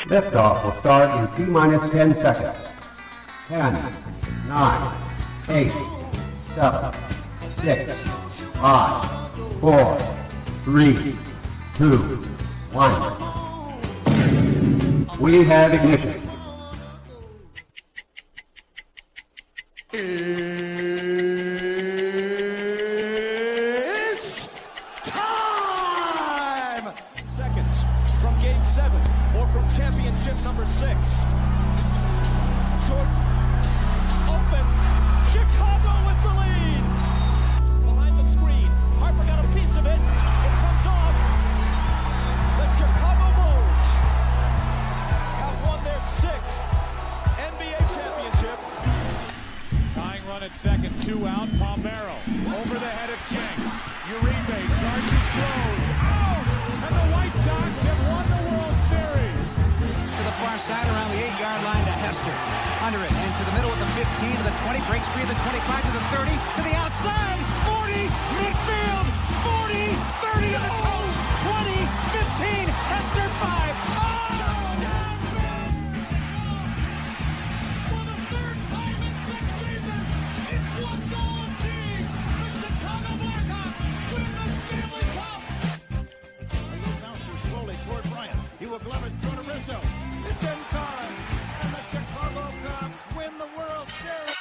Liftoff will start in T-minus 10 seconds. 10, 9, 8, 7, 6, 5, 4, 3, 2, 1. We have ignition. It's time! Seconds from game 7 or from championship number 6. Jordan, open, Chicago with the lead. Behind the screen, Harper got a piece of it. It comes off. The Chicago Bulls have won their 6th NBA championship. Tying run at second, 2 out, Palmero over the head of Jenks. Uribe charges throws, out! And the White Sox have won the World Series. To the far side around the 8-yard line to Hester. Under it, into the middle of the 15 to the 20, breaks free of the 25 to the 30, to the outside, 40, midfield, 40, 30 to the post, 20, 15, Hester 5. For the 3rd time in 6 seasons, it's one goal team. The Chicago Blackhawks win the Stanley Cup. He goes bouncing slowly toward Bryant. He will glove it through to Rizzo. It's in time. And the Chicago Cubs win the World Series.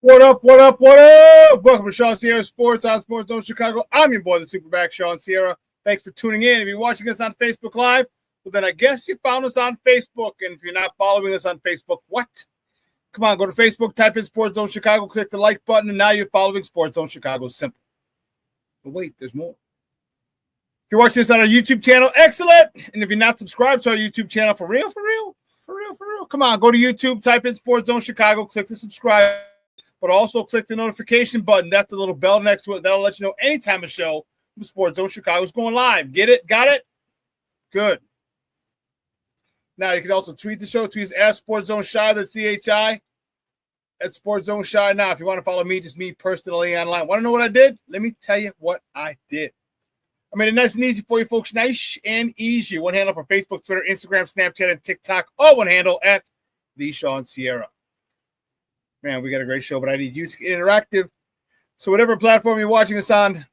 What up, what up, what up? Welcome to ShawnSierraSports on Sports Zone Chicago. I'm your boy, the SuperBack, Shawn Sierra. Thanks for tuning in. If you're watching us on Facebook Live, well, then I guess you found us on Facebook. And if you're not following us on Facebook, what? Come on, go to Facebook, type in Sports Zone Chicago, click the like button, and now you're following Sports Zone Chicago. Simple. But wait, there's more. If you're watching this on our YouTube channel, excellent. And if you're not subscribed to our YouTube channel, for real, come on, go to YouTube, type in Sports Zone Chicago, click the subscribe, but also click the notification button. That's the little bell next to it. That'll let you know anytime a show from Sports Zone Chicago is going live. Get it? Got it? Good. Now, you can also tweet the show. Tweet us at Sports Zone Shy, that's C-H-I, at Sports Zone Shy. Now, if you want to follow me, just me personally online. Want to know what I did? Let me tell you what I did. I made it nice and easy for you folks. Nice and easy. One handle for Facebook, Twitter, Instagram, Snapchat, and TikTok. All one handle at The Shawn Sierra. Man, we got a great show, but I need you to get interactive. So whatever platform you're watching us on,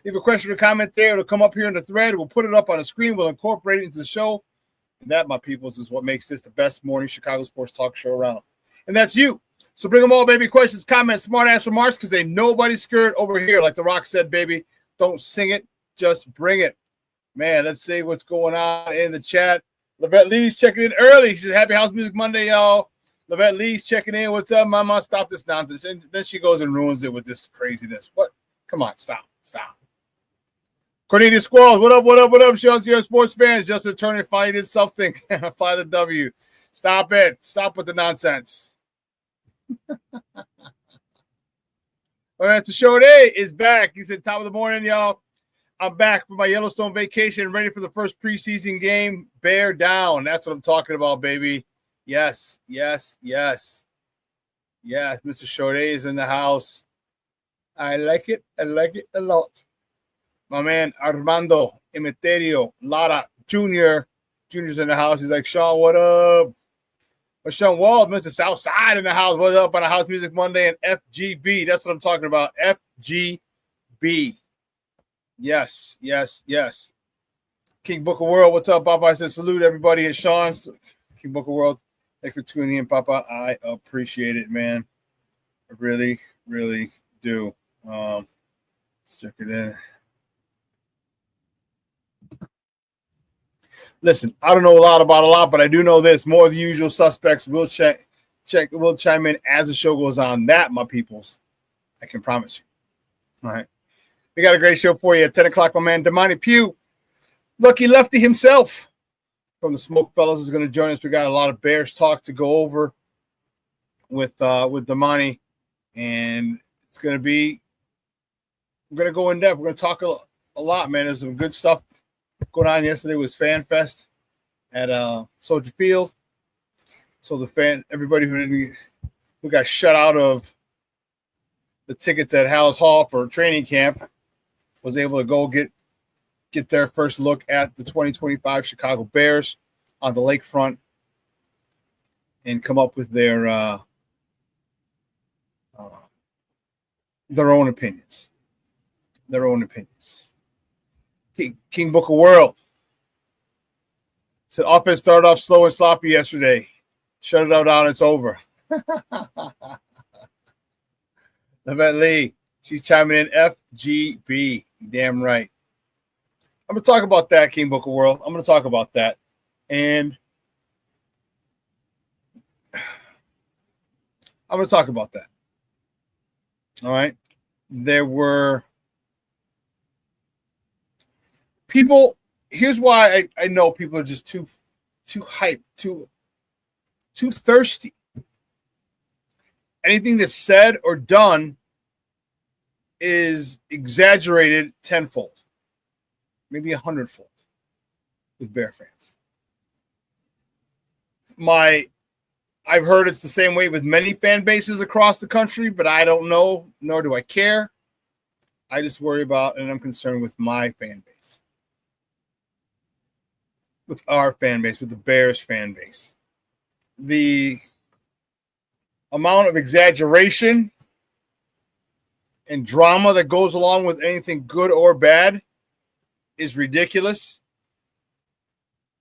leave a question or comment there. It'll come up here in the thread. We'll put it up on the screen. We'll incorporate it into the show. And that, my peoples, is what makes this the best morning Chicago sports talk show around. And that's you. So bring them all, baby. Questions, comments, smart-ass remarks, because ain't nobody scared over here. Like The Rock said, baby, don't sing it, just bring it. Man, let's see what's going on in the chat. Levette Lee's checking in early. She said, Happy House Music Monday, y'all. Levette Lee's checking in. What's up, Mama? Stop this nonsense. And then she goes and ruins it with this craziness. What? Come on, stop. Cornelius Squalls, what up, ShawnSierraSports fans? Just a turn if I did something. Fly the W. Stop it. Stop with the nonsense. All right, the show today is back. He said, top of the morning, y'all. I'm back from my Yellowstone vacation, ready for the first preseason game. Bear down. That's what I'm talking about, baby. Yes. Mr. Shorty is in the house. I like it a lot. My man, Armando Emeterio Lara Jr. Jr.'s in the house. He's like, Shawn, what up? But Sean Wald, Mr. Southside in the house. What's up on a House Music Monday and FGB? That's what I'm talking about. FGB. Yes. King Booker World, what's up, Papa? I said salute everybody at Sean's. King Booker World, thanks for tuning in, Papa. I appreciate it, man. I really do. Let's check it in. Listen, I don't know a lot about a lot, but I do know this. More of the usual suspects will will chime in as the show goes on. That, my peoples, I can promise you. All right. We got a great show for you at 10 o'clock. My man, Damani Pugh, Lucky Lefty himself from the SmokeFellas, is going to join us. We got a lot of Bears talk to go over with Damani, and it's going to be, we're going to go in depth. We're going to talk a lot, man. There's some good stuff going on. Yesterday was Fan Fest at Soldier Field. So everybody who got shut out of the tickets at Hal's Hall for training camp was able to go get their first look at the 2025 Chicago Bears on the lakefront and come up with their own opinions. Their own opinions. King Book of World said offense started off slow and sloppy yesterday. Shut it out, it's over. Levette Lee, she's chiming in FGB. Damn right. I'm going to talk about that, King Book of World. I'm going to talk about that. And I'm going to talk about that. All right. There were people. Here's why I know people are just too hyped, too thirsty. Anything that's said or done is exaggerated tenfold, maybe 100-fold with Bear fans. I've heard it's the same way with many fan bases across the country, but I don't know, nor do I care. I just worry about and I'm concerned with my fan base, with our fan base, with the Bears fan base. The amount of exaggeration and drama that goes along with anything good or bad is ridiculous.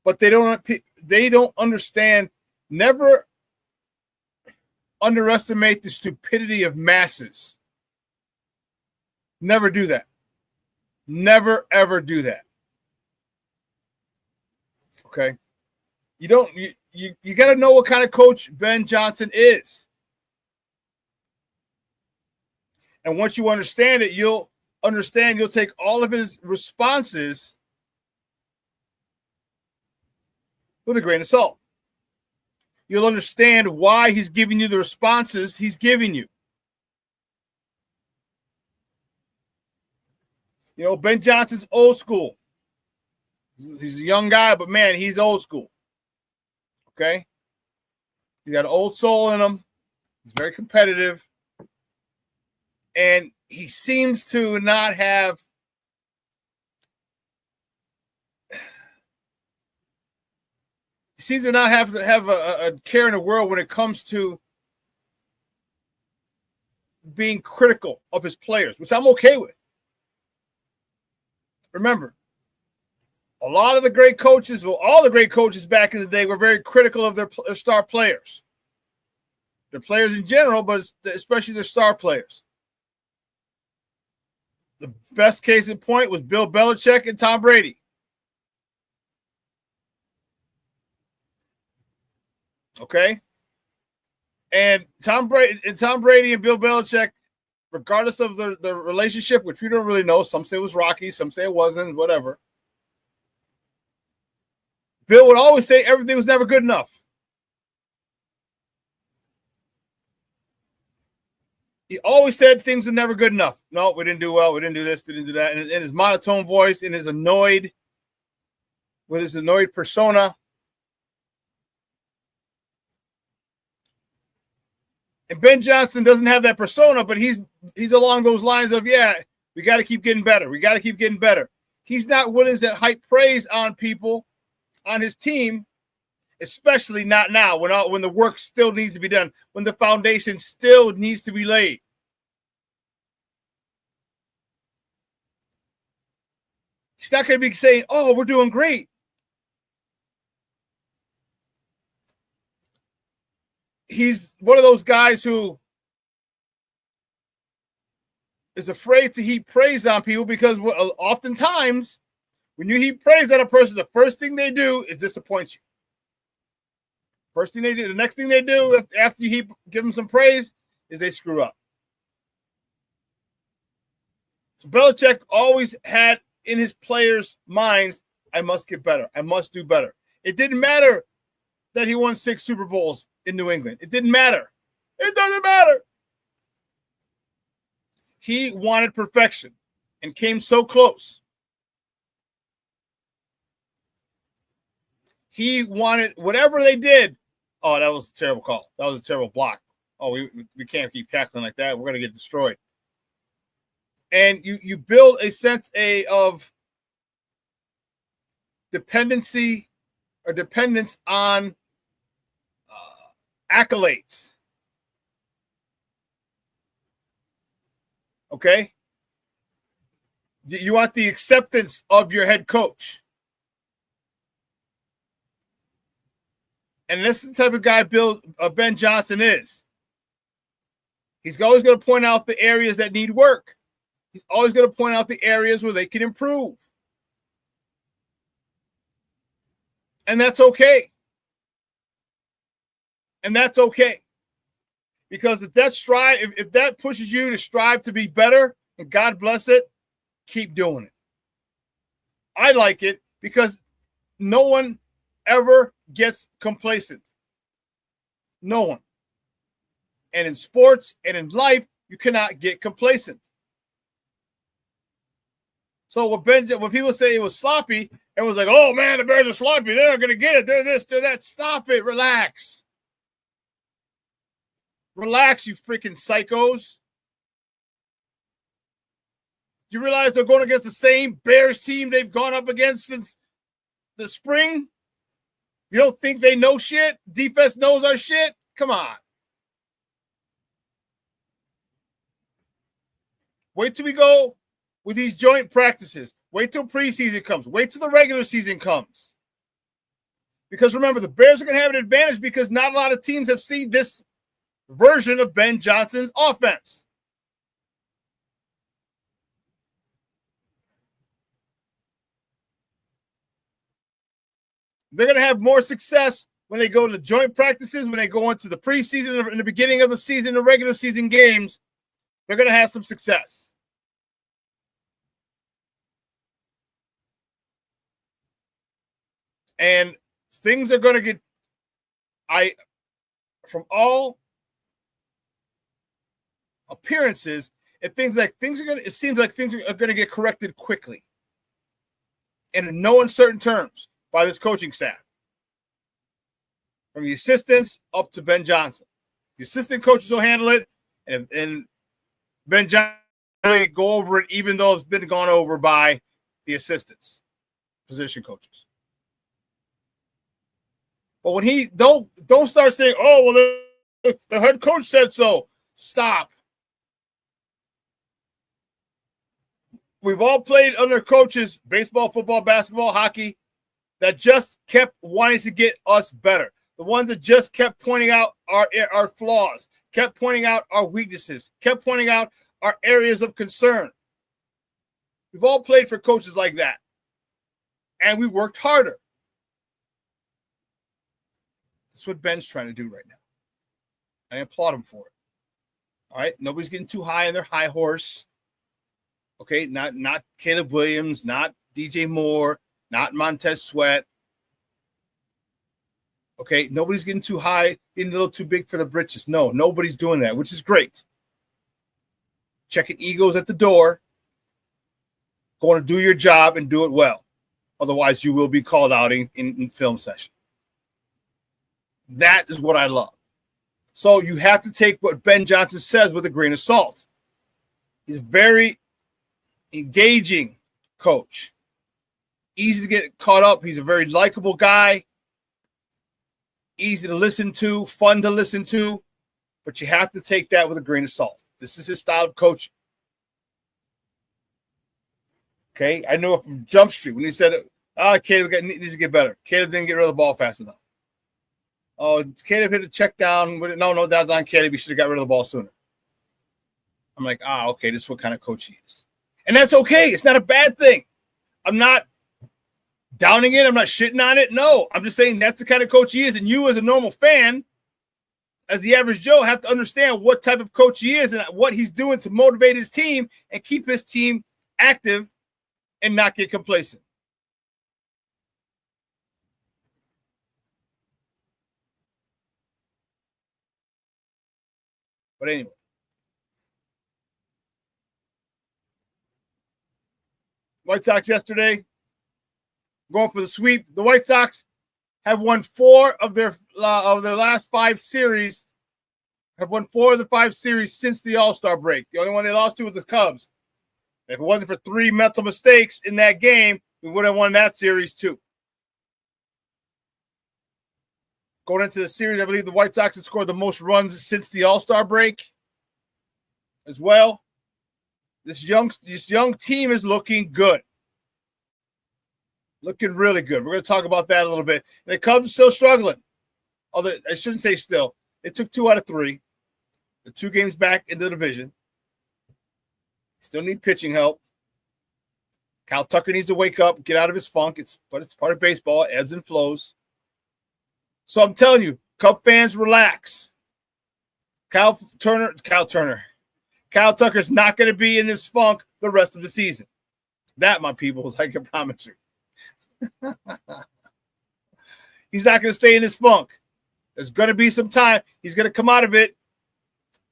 But they don't understand. Never underestimate the stupidity of masses. Never do that. Never, ever do that. Okay? You got to know what kind of coach Ben Johnson is. And once you understand it, you'll take all of his responses with a grain of salt. You'll understand why he's giving you the responses he's giving you. You know, Ben Johnson's old school. He's a young guy, but man, he's old school. Okay? He got an old soul in him. He's very competitive. And he seems to not have a care in the world when it comes to being critical of his players, which I'm okay with. Remember, a lot of the great coaches, all the great coaches back in the day were very critical of their star players. Their players in general, but especially their star players. The best case in point was Bill Belichick and Tom Brady. Okay? And Tom Brady and Bill Belichick, regardless of the relationship, which we don't really know, some say it was rocky, some say it wasn't, whatever. Bill would always say everything was never good enough. He always said things are never good enough. No, we didn't do well. We didn't do this. We didn't do that. And in his monotone voice, with his annoyed persona. And Ben Johnson doesn't have that persona, but he's along those lines of, yeah, we got to keep getting better. We got to keep getting better. He's not willing to hype praise on people on his team, especially not now when the work still needs to be done, when the foundation still needs to be laid. He's not going to be saying, oh, we're doing great. He's one of those guys who is afraid to heap praise on people because oftentimes when you heap praise on a person, the first thing they do is disappoint you. First thing they do, the next thing they do after you give them some praise is they screw up. So Belichick always had in his players' minds, I must get better. I must do better. It didn't matter that he won 6 Super Bowls in New England. It didn't matter. It doesn't matter. He wanted perfection and came so close. He wanted whatever they did. Oh, that was a terrible call. That was a terrible block. Oh, we can't keep tackling like that. We're going to get destroyed. And you build a sense of dependency or dependence on accolades. Okay? You want the acceptance of your head coach. And this is the type of guy Ben Johnson is. He's always going to point out the areas that need work. He's always going to point out the areas where they can improve. And that's okay. And that's okay. Because if that pushes you to strive to be better, and God bless it, keep doing it. I like it because no one ever gets complacent. No one. And in sports and in life, you cannot get complacent. So when people say it was sloppy, everyone's like, oh man, the Bears are sloppy. They're not going to get it. They're this, they're that. Stop it. Relax. Relax, you freaking psychos. Do you realize they're going against the same Bears team they've gone up against since the spring? You don't think they know shit? Defense knows our shit? Come on. Wait till we go with these joint practices. Wait till preseason comes. Wait till the regular season comes. Because remember, the Bears are going to have an advantage because not a lot of teams have seen this version of Ben Johnson's offense. They're going to have more success when they go to the joint practices, when they go into the preseason, in the beginning of the season, the regular season games. They're going to have some success. And things are going to get, from all appearances, it seems like things are going to get corrected quickly and in no uncertain terms by this coaching staff. From the assistants up to Ben Johnson. The assistant coaches will handle it, and Ben Johnson will go over it, even though it's been gone over by the assistants, position coaches. But when he don't start saying, oh, well, the head coach said so. Stop. We've all played under coaches, baseball, football, basketball, hockey, that just kept wanting to get us better. The ones that just kept pointing out our flaws, kept pointing out our weaknesses, kept pointing out our areas of concern. We've all played for coaches like that. And we worked harder. That's what Ben's trying to do right now. I applaud him for it. All right? Nobody's getting too high on their high horse. Okay? Not Caleb Williams, not DJ Moore, not Montez Sweat. Okay? Nobody's getting too high, getting a little too big for the britches. No, nobody's doing that, which is great. Checking egos at the door. Going to do your job and do it well. Otherwise, you will be called out in film session. That is what I love. So you have to take what Ben Johnson says with a grain of salt. He's a very engaging coach. Easy to get caught up. He's a very likable guy. Easy to listen to, fun to listen to. But you have to take that with a grain of salt. This is his style of coaching. Okay? I know from Jump Street when he said, Caleb needs to get better. Caleb didn't get rid of the ball fast enough. Oh, Caleb hit a check down. No, that's on Caleb. He should have got rid of the ball sooner. I'm like, okay, this is what kind of coach he is. And that's okay. It's not a bad thing. I'm not downing it. I'm not shitting on it. No, I'm just saying that's the kind of coach he is. And you as a normal fan, as the average Joe, have to understand what type of coach he is and what he's doing to motivate his team and keep his team active and not get complacent. But anyway. White Sox yesterday going for the sweep. The White Sox have won 4 of their last 5 series. Have won 4 of the 5 series since the All-Star break. The only one they lost to was the Cubs. If it wasn't for 3 mental mistakes in that game, we would have won that series too. Going into the series, I believe the White Sox have scored the most runs since the All-Star break as well. This young team is looking good. Looking really good. We're going to talk about that a little bit. And the Cubs still struggling. Although I shouldn't say still. They took 2 out of 3. They're 2 games back in the division. Still need pitching help. Kyle Tucker needs to wake up, get out of his funk. But it's part of baseball, ebbs and flows. So I'm telling you, Cub fans, relax. Kyle Tucker's not going to be in this funk the rest of the season. That, my people, is I can promise you. He's not going to stay in this funk. There's going to be some time. He's going to come out of it.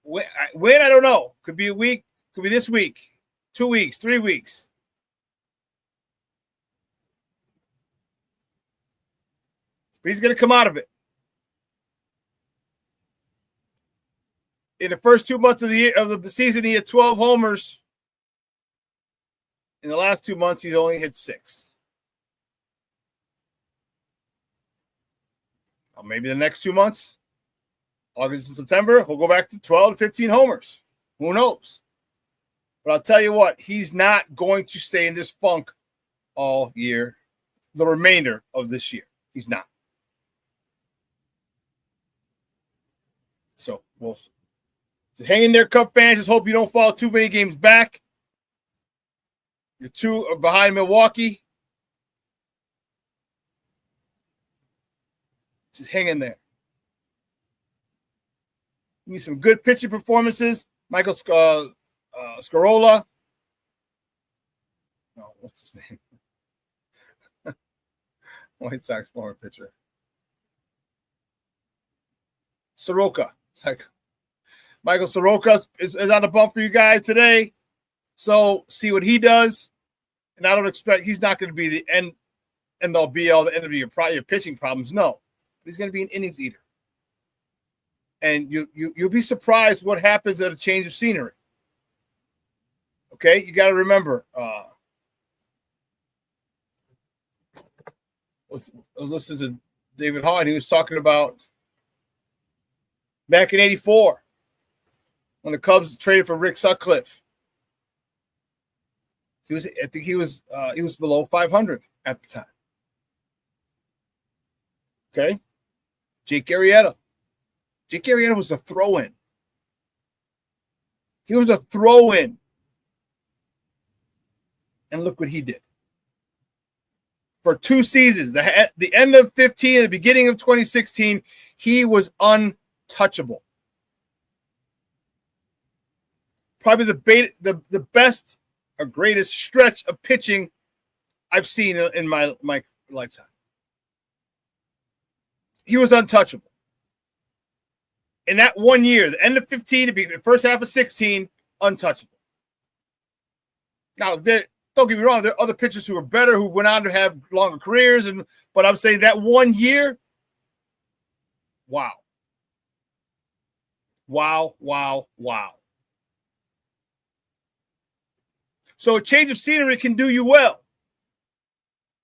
When I don't know. Could be a week. Could be this week. 2 weeks. 3 weeks. But he's going to come out of it. In the first 2 months of the season, he had 12 homers. In the last 2 months, he's only hit 6. Well, maybe the next 2 months, August and September, he'll go back to 12 to 15 homers. Who knows? But I'll tell you what, he's not going to stay in this funk all year, the remainder of this year. He's not. So we'll see. Just hang in there, Cub fans. Just hope you don't fall too many games back. You're 2 behind Milwaukee. Just hang in there. You need some good pitching performances. Michael Scarola. No, what's his name? White Sox former pitcher. Soroka. It's like Michael Soroka is on the bump for you guys today. So see what he does. And I don't expect he's not going to be the end all be all the end of your pitching problems. No. But he's going to be an innings eater. And you'll be surprised what happens at a change of scenery. Okay? You got to remember. I was listening to David Hall, and he was talking about back in '84 when the Cubs traded for Rick Sutcliffe. I think he was below 500 at the time. Okay? Jake Arrieta. Jake Arrieta was a throw-in. He was a throw-in. And look what he did. For 2 seasons, the end of 15 and the beginning of 2016, he was untouchable. Probably the best or greatest stretch of pitching I've seen in my lifetime. He was untouchable. In that 1 year, the end of 15 to be the first half of 16, untouchable. Now, don't get me wrong, there are other pitchers who are better, who went on to have longer careers, but I'm saying that 1 year, wow. Wow, wow, wow. So a change of scenery can do you well.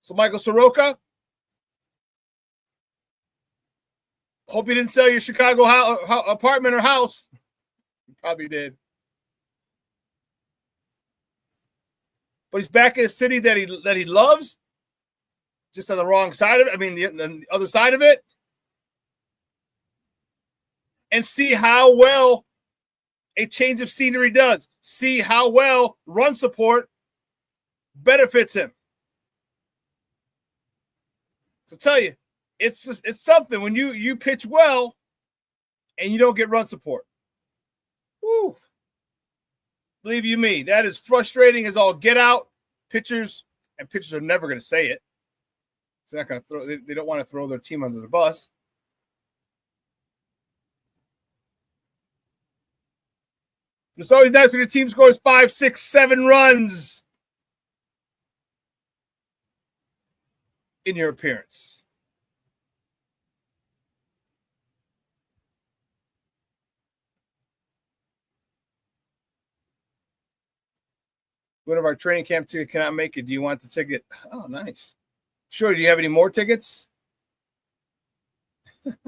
So Michael Soroka, hope you didn't sell your Chicago apartment or house. You probably did. But he's back in a city that he loves, just on the wrong side of it. I mean, the other side of it. And see how well a change of scenery does. See how well run support benefits him. So tell you, it's something when you pitch well and you don't get run support. Woo. Believe you me, that is frustrating as all get out. Pitchers are never going to say it. They're not going to throw. They don't want to throw their team under the bus. It's always nice when your team scores 5, 6, 7 runs in your appearance. One of our training camp ticket cannot make it. Do you want the ticket? Oh, nice. Sure. Do you have any more tickets? Because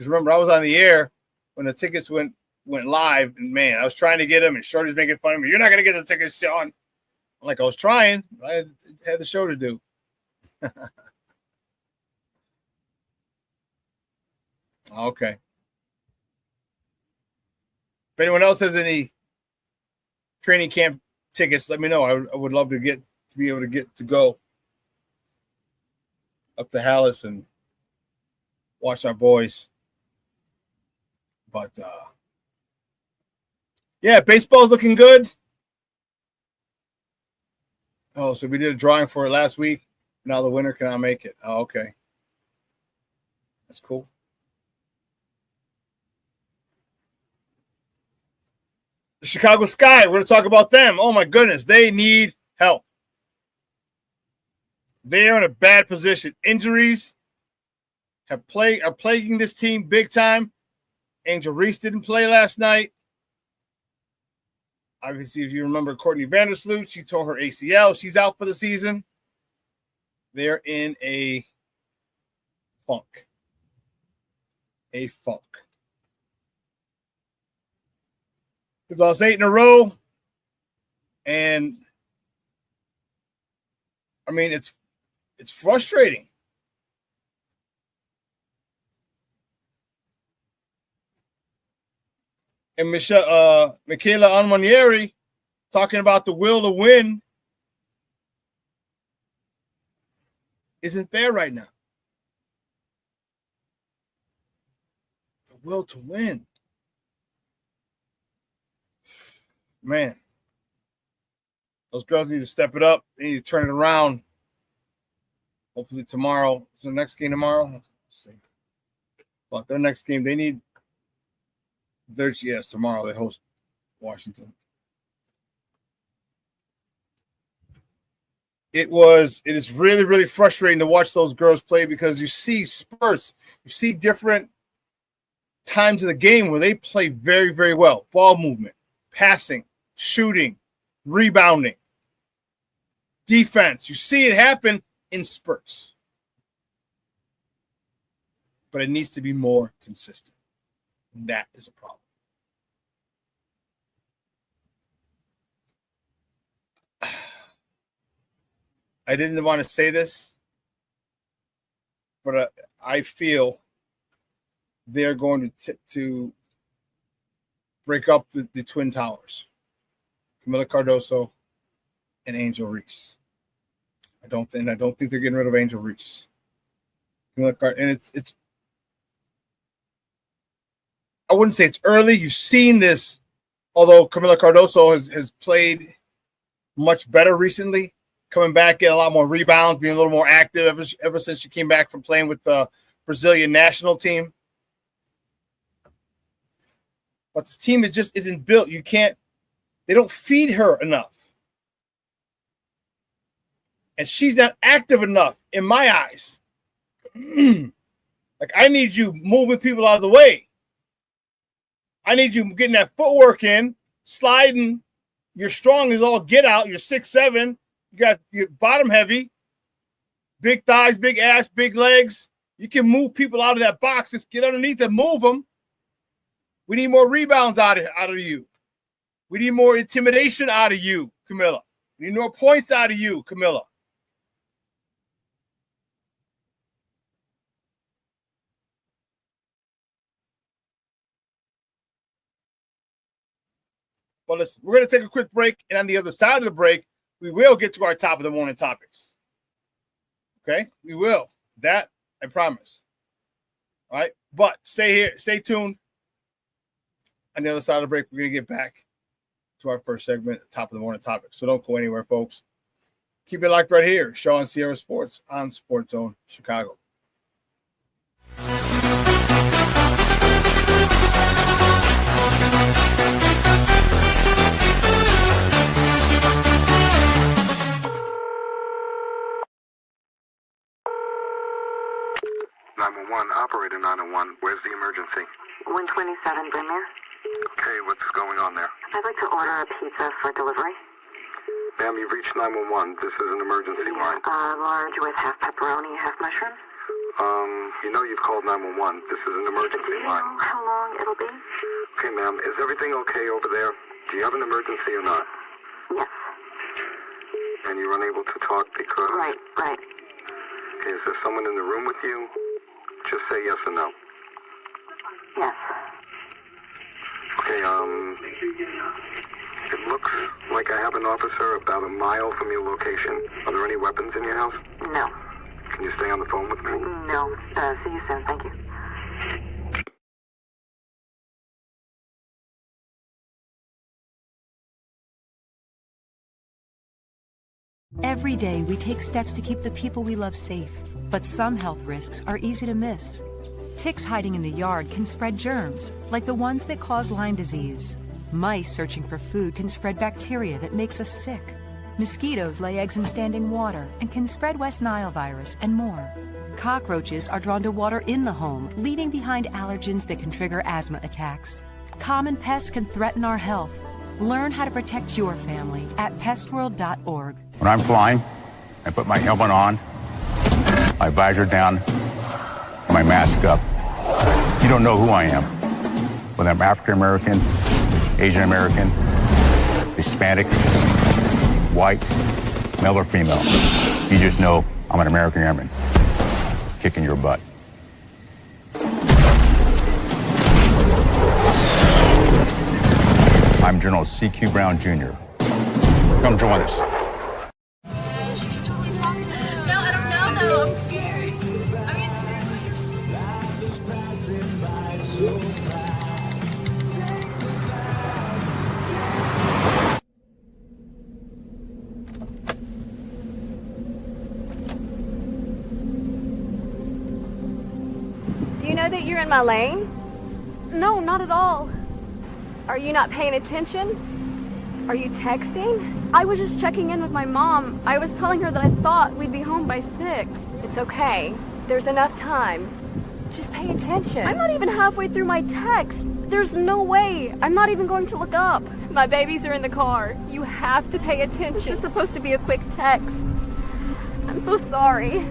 remember, I was on the air when the tickets went live, and man, I was trying to get them, and Shorty's making fun of me. You're not going to get the tickets, Shawn. I'm like, I was trying. I had the show to do. Okay. If anyone else has any training camp tickets, let me know. I would love to be able to go up to Hallis and watch our boys. But yeah, baseball's looking good. Oh, so we did a drawing for it last week. Now the winner cannot make it. Oh, okay. That's cool. The Chicago Sky, we're going to talk about them. Oh, my goodness. They need help. They are in a bad position. Injuries are plaguing this team big time. Angel Reese didn't play last night. Obviously, if you remember Courtney Vandersloot, she tore her ACL. She's out for the season. They're in a funk. We've lost 8 in a row. And I mean, it's frustrating. And Michaela Onwanieri talking about the will to win isn't there right now. The will to win. Man, those girls need to step it up. They need to turn it around. Hopefully tomorrow. Is the next game tomorrow? Let's see. But their next game, they need. Tomorrow they host Washington. It is really, really frustrating to watch those girls play because you see spurts, you see different times of the game where they play very, very well. Ball movement, passing, shooting, rebounding, defense. You see it happen in spurts. But it needs to be more consistent. That is a problem. I didn't want to say this, but I feel they're going to break up the Twin Towers, Camila Cardoso and Angel Reese. I don't think they're getting rid of Angel Reese. And it's I wouldn't say it's early. You've seen this, although Camila Cardoso has played much better recently, coming back, getting a lot more rebounds, being a little more active ever since she came back from playing with the Brazilian national team. But this team just isn't built. They don't feed her enough. And she's not active enough in my eyes. Like, I need you moving people out of the way. I need you getting that footwork in, sliding. You're strong as all get out. You're 6'7". You're bottom heavy, big thighs, big ass, big legs. You can move people out of that box. Just get underneath and move them. We need more rebounds out of you. We need more intimidation out of you, Camila. We need more points out of you, Camila. Well, listen, we're going to take a quick break, and on the other side of the break, we will get to our top of the morning topics. Okay? We will. That, I promise. All right? But stay here. Stay tuned. On the other side of the break, we're going to get back to our first segment, top of the morning topics. So don't go anywhere, folks. Keep it locked right here. ShawnSierraSports on Sports Zone Chicago. operator 901. Where's the emergency? 127 Brynmere. Okay, what's going on there? I'd like to order a pizza for delivery. Ma'am, you've reached 911. This is an emergency line. Large with half pepperoni, half mushroom. You know you've called 911. This is an emergency Do you line. know how long it'll be? Okay, ma'am, is everything okay over there? Do you have an emergency or not? Yes. And you're unable to talk because... Right. Is there someone in the room with you? Just say yes or no. Yes. Okay, it looks like I have an officer about a mile from your location. Are there any weapons in your house? No. Can you stay on the phone with me? No. See you soon. Thank you. Every day, we take steps to keep the people we love safe, but some health risks are easy to miss. Ticks hiding in the yard can spread germs, like the ones that cause Lyme disease. Mice searching for food can spread bacteria that makes us sick. Mosquitoes lay eggs in standing water and can spread West Nile virus and more. Cockroaches are drawn to water in the home, leaving behind allergens that can trigger asthma attacks. Common pests can threaten our health. Learn how to protect your family at pestworld.org. When I'm flying, I put my helmet on, my visor down, my mask up. You don't know who I am. Whether I'm African American, Asian American, Hispanic, white, male or female. You just know I'm an American airman kicking your butt. I'm General C.Q. Brown Jr. Come join us. No, I don't know, though. I'm scared. I mean, you're Do you know that you're in my lane? No, not at all. Are you not paying attention? Are you texting? I was just checking in with my mom. I was telling her that I thought we'd be home by 6. It's okay. There's enough time. Just pay attention. I'm not even halfway through my text. There's no way. I'm not even going to look up. My babies are in the car. You have to pay attention. It's just supposed to be a quick text. I'm so sorry.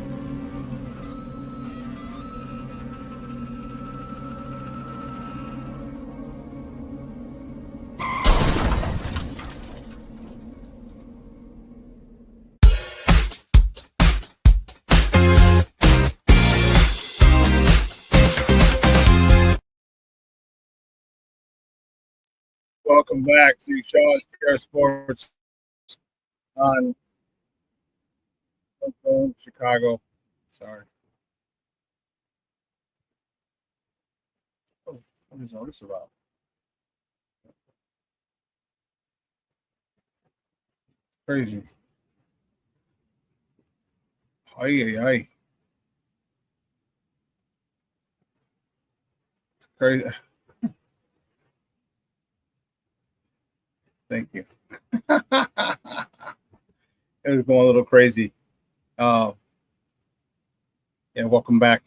Welcome back to ShawnSierraSports on Chicago. Sorry. Oh, what is all this about? Crazy. Ay. Crazy. Thank you. It was going a little crazy. Yeah, welcome back.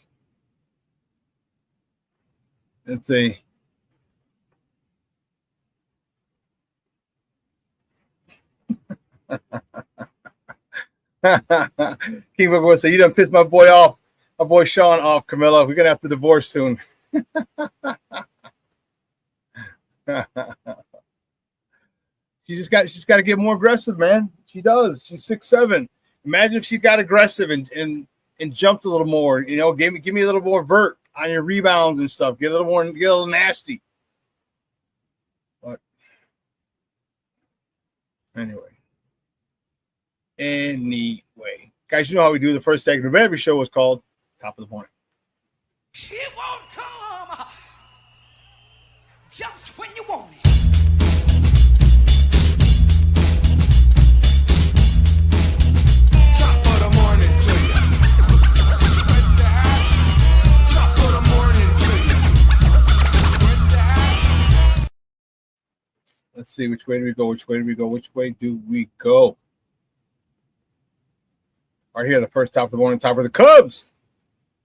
Let's see. King Boy say, you done pissed my boy off, my boy Shawn off, Camilla. We're gonna have to divorce soon. She's got to get more aggressive, man. She does. She's 6'7". Imagine if she got aggressive and jumped a little more. You know, give me a little more vert on your rebounds and stuff. Get a little nasty. But anyway, guys, you know how we do the first segment of every show is called Top of the Morning. She won't come just when you want it. Top of the morning to you. Top of the morning to you. Let's see, which way do we go? Which way do we go? Right here, the first top of the morning, top of the Cubs.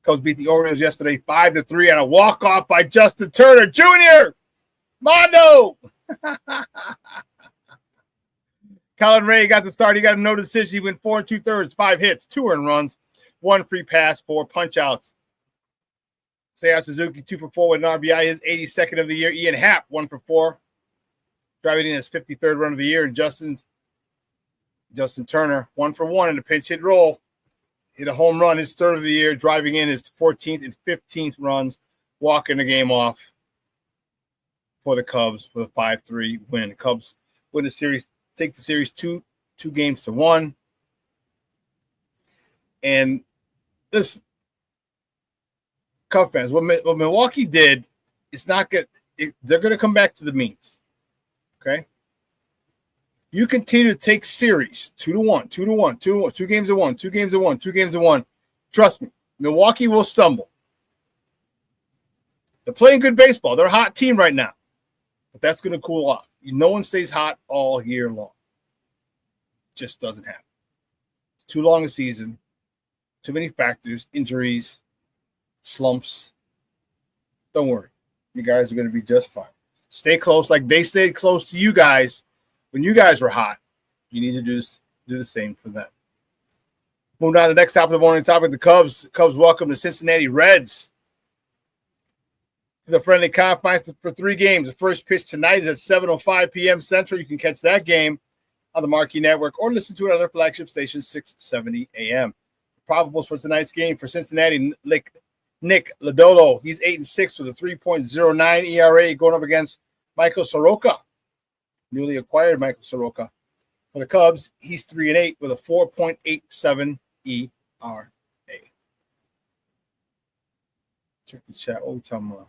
Cubs beat the Orioles yesterday 5-3 on a walk-off by Justin Turner Jr. Mondo! Colin Ray got the start. He got a no decision. He went 4 2/3, 5 hits, 2 earned runs, 1 free pass, 4 punch-outs. Seiya Suzuki 2 for 4 with an RBI, his 82nd of the year. Ian Happ 1 for 4, driving in his 53rd run of the year. And Justin Turner 1 for 1 in a pinch hit roll. Hit a home run, his 3rd of the year, driving in his 14th and 15th runs, walking the game off for the Cubs with a 5-3 win. The Cubs win the series, take the series 2-1. And this Cub fans, what Milwaukee did, it's not good. They're going to come back to the means. Okay. You continue to take series 2-1, 2-1, 2-1, 2 games to 1, 2 games to 1, 2 games to 1. Trust me, Milwaukee will stumble. They're playing good baseball. They're a hot team right now, but that's going to cool off. No one stays hot all year long. Just doesn't happen. It's too long a season. Too many factors, injuries, slumps. Don't worry. You guys are going to be just fine. Stay close like they stayed close to you guys when you guys were hot. You need to do the same for them. Moving on to the next top of the morning topic, the Cubs. The Cubs welcome the Cincinnati Reds to the friendly confines for 3 games. The first pitch tonight is at 7:05 p.m. Central. You can catch that game on the Marquee Network or listen to it on their flagship station, 670 a.m. Probables for tonight's game for Cincinnati, Nick Lodolo. He's 8-6 with a 3.09 ERA going up against Michael Soroka, newly acquired Michael Soroka. For the Cubs, he's 3-8 with a 4.87 ERA. Check the chat. What we talking about?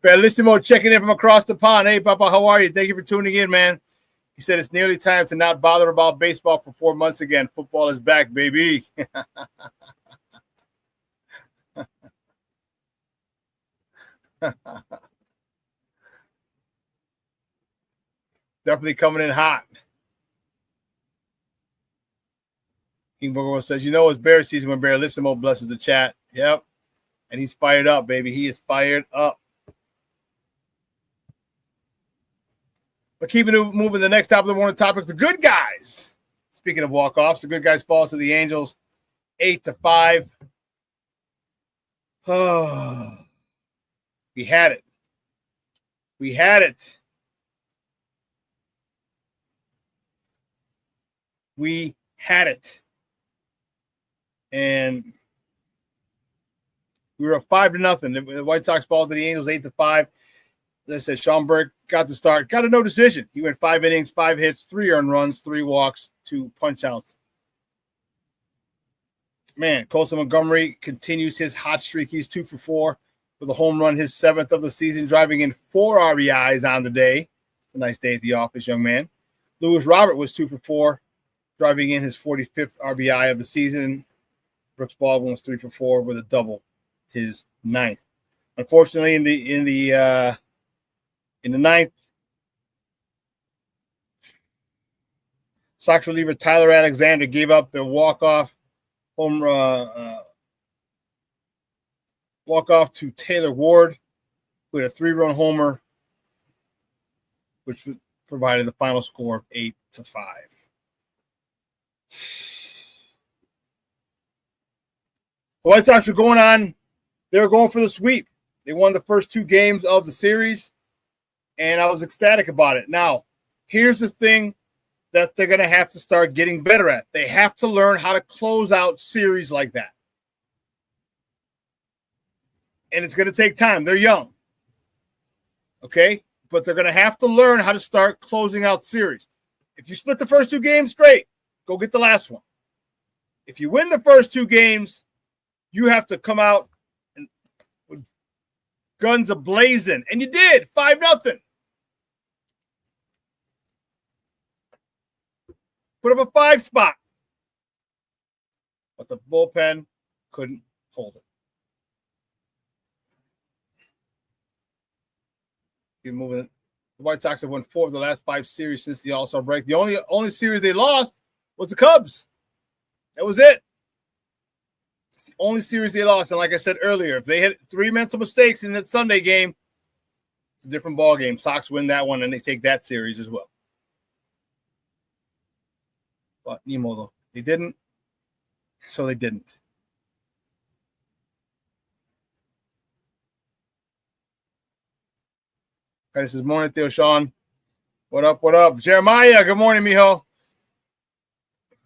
Bellissimo checking in from across the pond. Hey, Papa, how are you? Thank you for tuning in, man. He said it's nearly time to not bother about baseball for 4 months again. Football is back, baby. Definitely coming in hot. King Booger says, it's Bear season when Bellissimo blesses the chat. Yep. And he's fired up, baby. He is fired up. But keeping it moving, the next top of the morning topic, the good guys. Speaking of walk-offs, the good guys fall to the Angels 8-5. Oh, we had it. We had it. We had it. And we were up 5-0. The White Sox fall to the Angels 8-5. As I said, Sean Burke got the start. Got a no decision. He went 5 innings, 5 hits, 3 earned runs, 3 walks, 2 punch-outs. Man, Colson Montgomery continues his hot streak. He's 2 for 4 with a home run, his 7th of the season, driving in 4 RBIs on the day. A nice day at the office, young man. Lewis Robert was 2 for 4, driving in his 45th RBI of the season. Brooks Baldwin was 3 for 4 with a double, his 9th. Unfortunately, in the 9th, Sox reliever Tyler Alexander gave up the walk-off to Taylor Ward with a 3-run homer, which provided the final score of 8-5. The White Sox were going on. They were going for the sweep. They won the first 2 games of the series, and I was ecstatic about it. Now, here's the thing that they're going to have to start getting better at. They have to learn how to close out series like that. And it's going to take time. They're young. Okay? But they're going to have to learn how to start closing out series. If you split the first 2 games, great. Go get the last one. If you win the first 2 games, you have to come out and with guns a-blazing. And you did. 5-0. Put up a 5 spot. But the bullpen couldn't hold it. Keep moving. The White Sox have won 4 of the last 5 series since the All-Star break. The only series they lost was the Cubs. That was it. It's the only series they lost. And like I said earlier, if they had 3 mental mistakes in that Sunday game, it's a different ball game. Sox win that one, and they take that series as well. But Nemo, though, they didn't. So they didn't. Okay, this is morning, Theo Shawn. What up? What up? Jeremiah, good morning, mijo.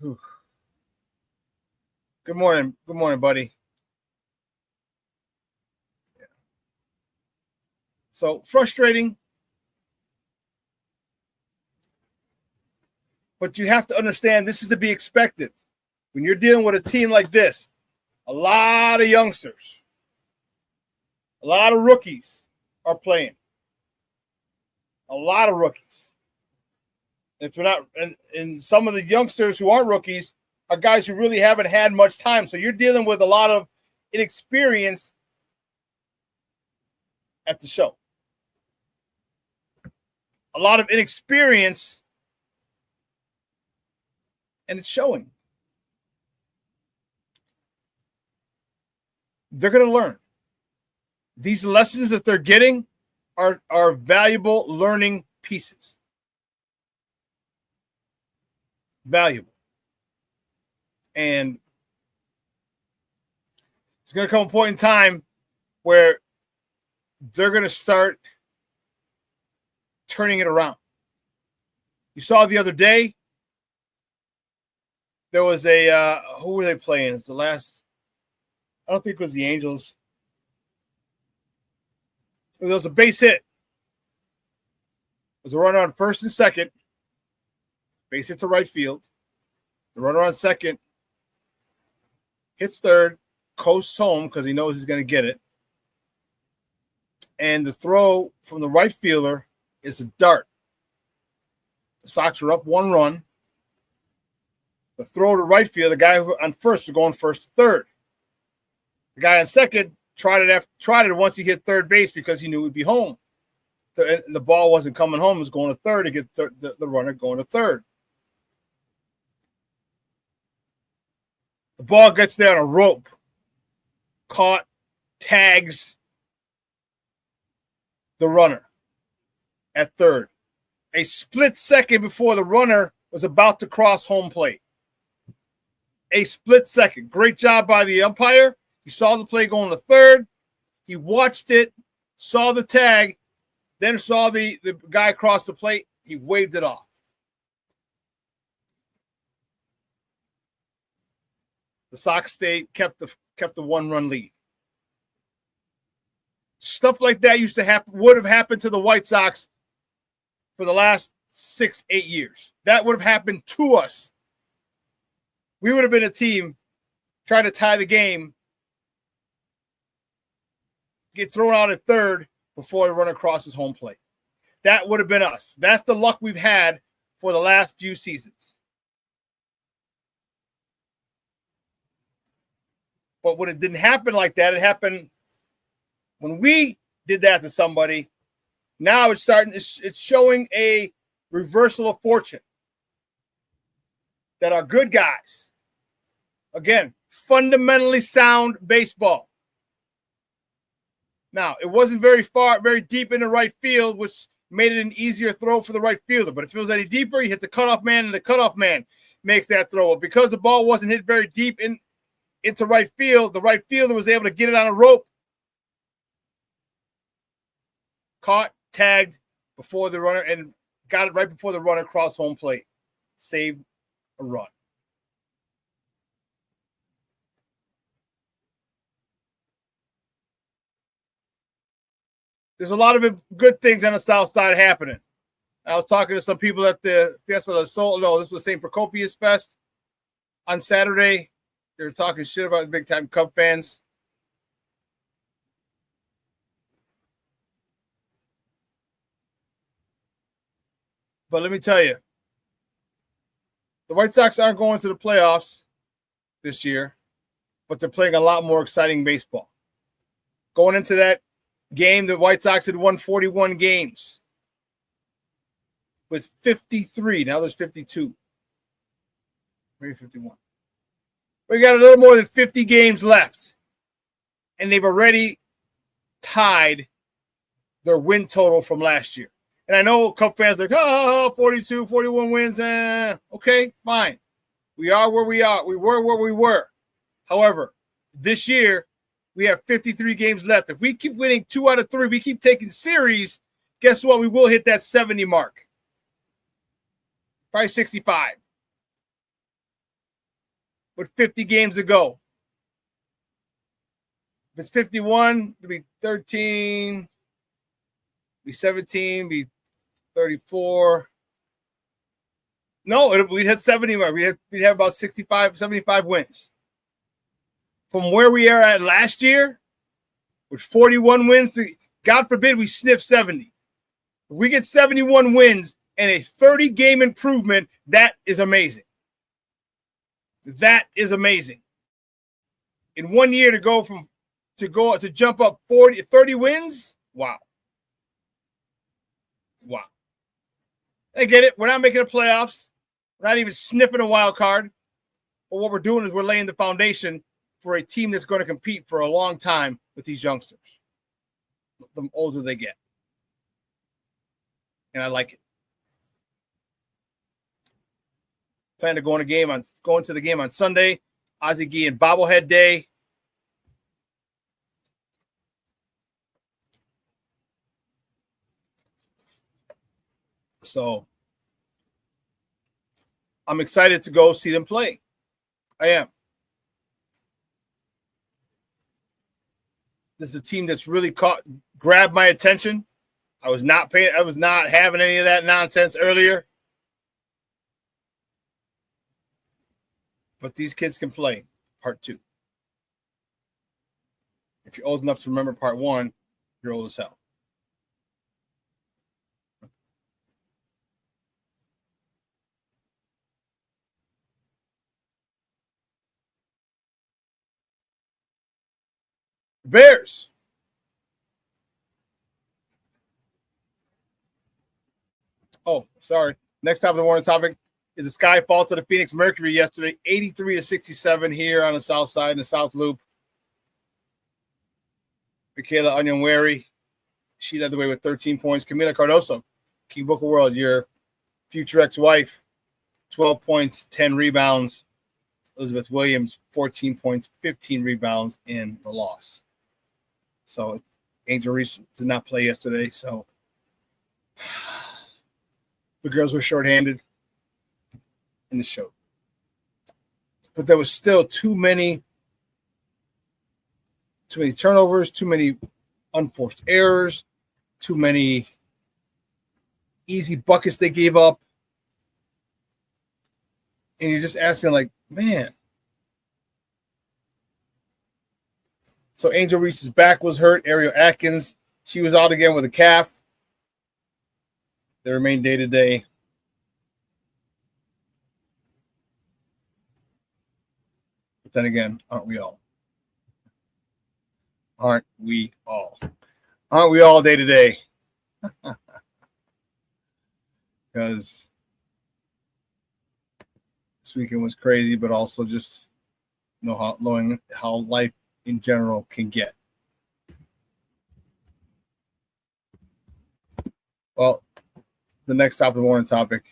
Whew. Good morning. Good morning, buddy. Yeah. So frustrating. But you have to understand this is to be expected. When you're dealing with a team like this, a lot of youngsters, a lot of rookies are playing. A lot of rookies. If you're not, and some of the youngsters who aren't rookies are guys who really haven't had much time. So you're dealing with a lot of inexperience at the show. A lot of inexperience, and it's showing. They're going to learn. These lessons that they're getting are valuable learning pieces. Valuable. And it's going to come a point in time where they're going to start turning it around. You saw the other day, there was a, who were they playing? It's the last, I don't think it was the Angels. There was a base hit. It was a runner on first and second. Base hit to right field. The runner on second hits third, coasts home because he knows he's going to get it. And the throw from the right fielder is a dart. The Sox are up 1 run. The throw to right field, the guy on first was going first to third. The guy on second tried it once he hit third base because he knew he'd be home. The ball wasn't coming home; it was going to third to get the runner going to third. The ball gets there on a rope, caught, tags the runner at third. A split second before the runner was about to cross home plate. A split second. Great job by the umpire. He saw the play going to third. He watched it, saw the tag, then saw the guy cross the plate. He waved it off. The Sox kept the 1-run lead. Stuff like that used to happen, would have happened to the White Sox for the last 6-8 years. That would have happened to us. We would have been a team trying to tie the game, get thrown out at third before the runner crosses home plate. That would have been us. That's the luck we've had for the last few seasons. But when it didn't happen like that, it happened when we did that to somebody. Now it's showing a reversal of fortune. That are good guys. Again, fundamentally sound baseball. Now, it wasn't very deep in the right field, which made it an easier throw for the right fielder. But if it was any deeper, you hit the cutoff man, and the cutoff man makes that throw. But because the ball wasn't hit very deep into right field, the right fielder was able to get it on a rope. Caught, tagged before the runner, and got it right before the runner crossed home plate. Saved a run. There's a lot of good things on the South Side happening. I was talking to some people at the Fiesta del Sol. No, this was the St. Procopius Fest on Saturday. They were talking shit about the big-time Cub fans. But let me tell you, the White Sox aren't going to the playoffs this year, but they're playing a lot more exciting baseball. Going into that game, the White Sox had won 41 games. with 53. Now there's 52. Maybe 51. We got a little more than 50 games left. And they've already tied their win total from last year. And I know Cub fans are like, 42, 41 wins. Okay, fine. We are where we are. We were where we were. However, this year, we have 53 games left. If we keep winning 2 out of 3, we keep taking series, guess what? We will hit that 70 mark. Probably 65. With 50 games to go. If it's 51, it'll be 13, be 17, be 34. No, we'd hit 70. We'd have about 65, 75 wins. From where we are at last year, with 41 wins, God forbid we sniff 70. If we get 71 wins and a 30-game improvement, that is amazing. That is amazing. In 1 year to jump up 30 wins, wow. Wow. I get it. We're not making the playoffs. We're not even sniffing a wild card. But what we're doing is we're laying the foundation for a team that's going to compete for a long time with these youngsters, the older they get. And I like it. Plan to go to the game on Sunday. Ozzie Guillen bobblehead day. So I'm excited to go see them play. I am. This is a team that's really grabbed my attention. I was not having any of that nonsense earlier. But these kids can play part 2. If you're old enough to remember part 1, you're old as hell. Bears. Oh, sorry. Next topic, the morning topic is the sky fall to the Phoenix Mercury yesterday, 83-67 here on the south side in the South Loop. Michaela Onyenwere, she led the way with 13 points. Camila Cardoso, King Book of World, your future ex-wife, 12 points, 10 rebounds. Elizabeth Williams, 14 points, 15 rebounds in the loss. So Angel Reese did not play yesterday, so the girls were shorthanded in the show. But there was still too many turnovers, too many unforced errors, too many easy buckets they gave up. And you're just asking, like, man. So Angel Reese's back was hurt. Ariel Atkins, she was out again with a calf. They remain day-to-day. But then again, aren't we all? Aren't we all? Aren't we all day-to-day? Because this weekend was crazy, but also just knowing how life in general can get. Well, the next topic, the morning topic.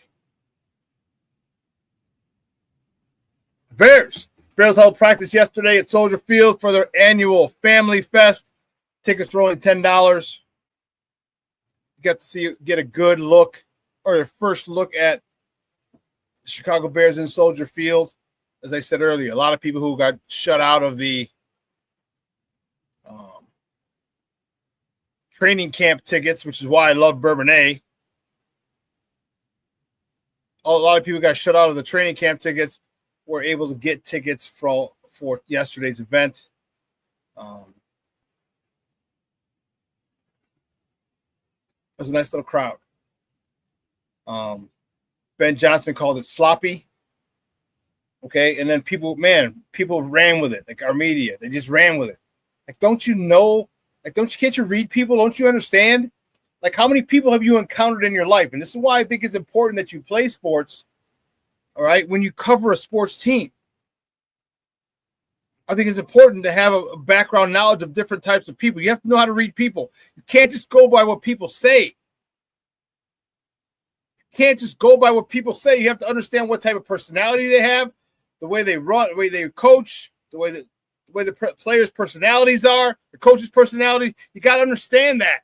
The Bears. Bears held practice yesterday at Soldier Field for their annual Family Fest. Tickets were only $10. You got to get a good look, or a first look at the Chicago Bears in Soldier Field. As I said earlier, a lot of people who got shut out of the training camp tickets, which is why I love Bourbonnais. A lot of people got shut out of the training camp tickets, were able to get tickets for yesterday's event. It was a nice little crowd. Ben Johnson called it sloppy. Okay, and then people ran with it, like our media. They just ran with it. Like, don't you know? Like, can't you read people? Don't you understand? Like, how many people have you encountered in your life? And this is why I think it's important that you play sports, all right, when you cover a sports team. I think it's important to have a background knowledge of different types of people. You have to know how to read people. You can't just go by what people say. You can't just go by what people say. You have to understand what type of personality they have, the way they run, the way they coach, the way the players' personalities are, the coach's personality. You got to understand that.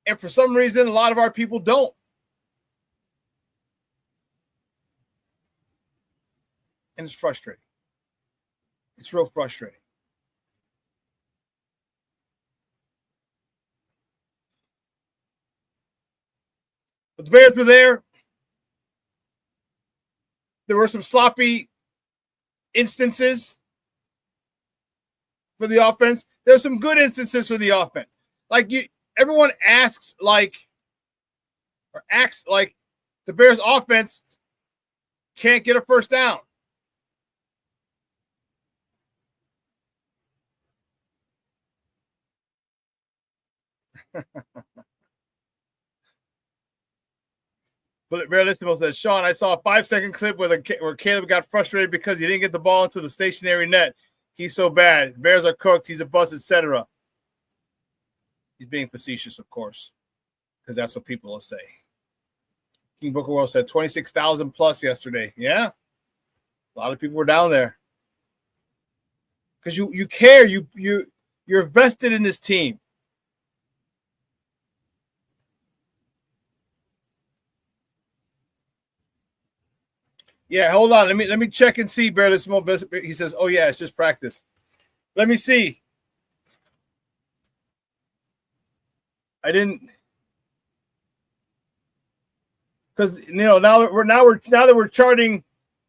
And for some reason, a lot of our people don't. And it's frustrating. It's real frustrating. But the Bears were there. There were some sloppy instances for the offense. There's some good instances for the offense. Like everyone acts like the Bears offense can't get a first down. But Realismo says, Shawn, I saw a 5-second clip where Caleb got frustrated because he didn't get the ball into the stationary net. He's so bad. Bears are cooked. He's a bust, etc. He's being facetious, of course, because that's what people will say. King Booker World said 26,000 plus yesterday. Yeah, a lot of people were down there because you care. You're vested in this team. Yeah, hold on. Let me check and see. He says, "Oh yeah, it's just practice." Let me see. I didn't, because now that we're charting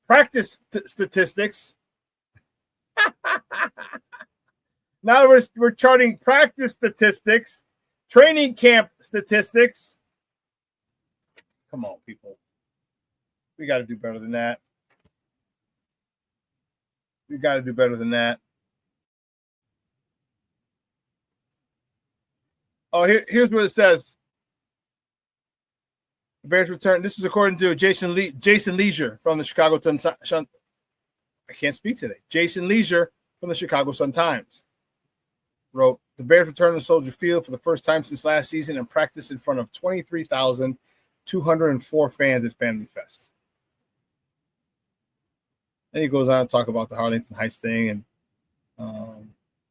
practice statistics. Now that we're charting practice statistics, training camp statistics. Come on, people. We got to do better than that. We got to do better than that. Oh, here's what it says. The Bears return. This is according to Jason Leisure from the Chicago Sun. I can't speak today. Jason Leisure from the Chicago Sun-Times wrote, the Bears return to Soldier Field for the first time since last season and practice in front of 23,204 fans at Family Fest. Then he goes on to talk about the Harlington Heights thing and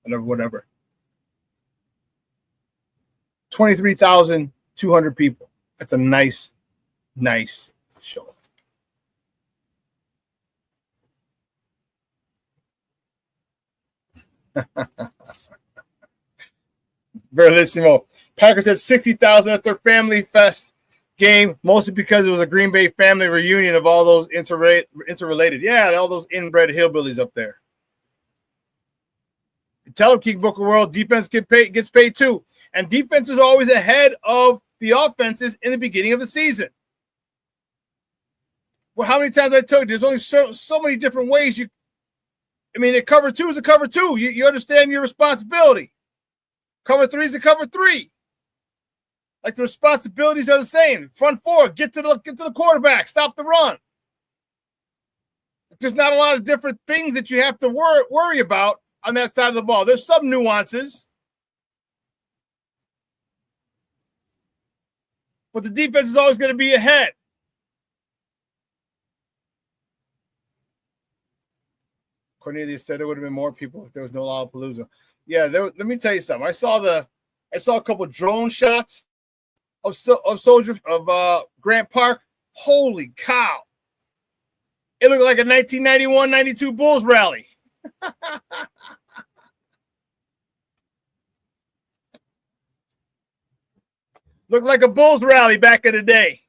whatever. 23,200 people. That's a nice show. Verissimo. Packers had 60,000 at their Family Fest game, mostly because it was a Green Bay family reunion of all those interrelated. Yeah, all those inbred hillbillies up there. Tell them, King Booker World, defense gets paid too. And defense is always ahead of the offenses in the beginning of the season. Well, how many times I told you, there's only so many different ways a cover two is a cover two. You understand your responsibility. Cover three is a cover three. Like, the responsibilities are the same. Front four, get to the quarterback, stop the run. There's not a lot of different things that you have to worry about on that side of the ball. There's some nuances. But the defense is always going to be ahead. Cornelius said there would have been more people if there was no Lollapalooza. Yeah, let me tell you something. I saw a couple drone shots of Grant Park. Holy cow. It looked like a 1991-92 Bulls rally. Looked like a Bulls rally back in the day.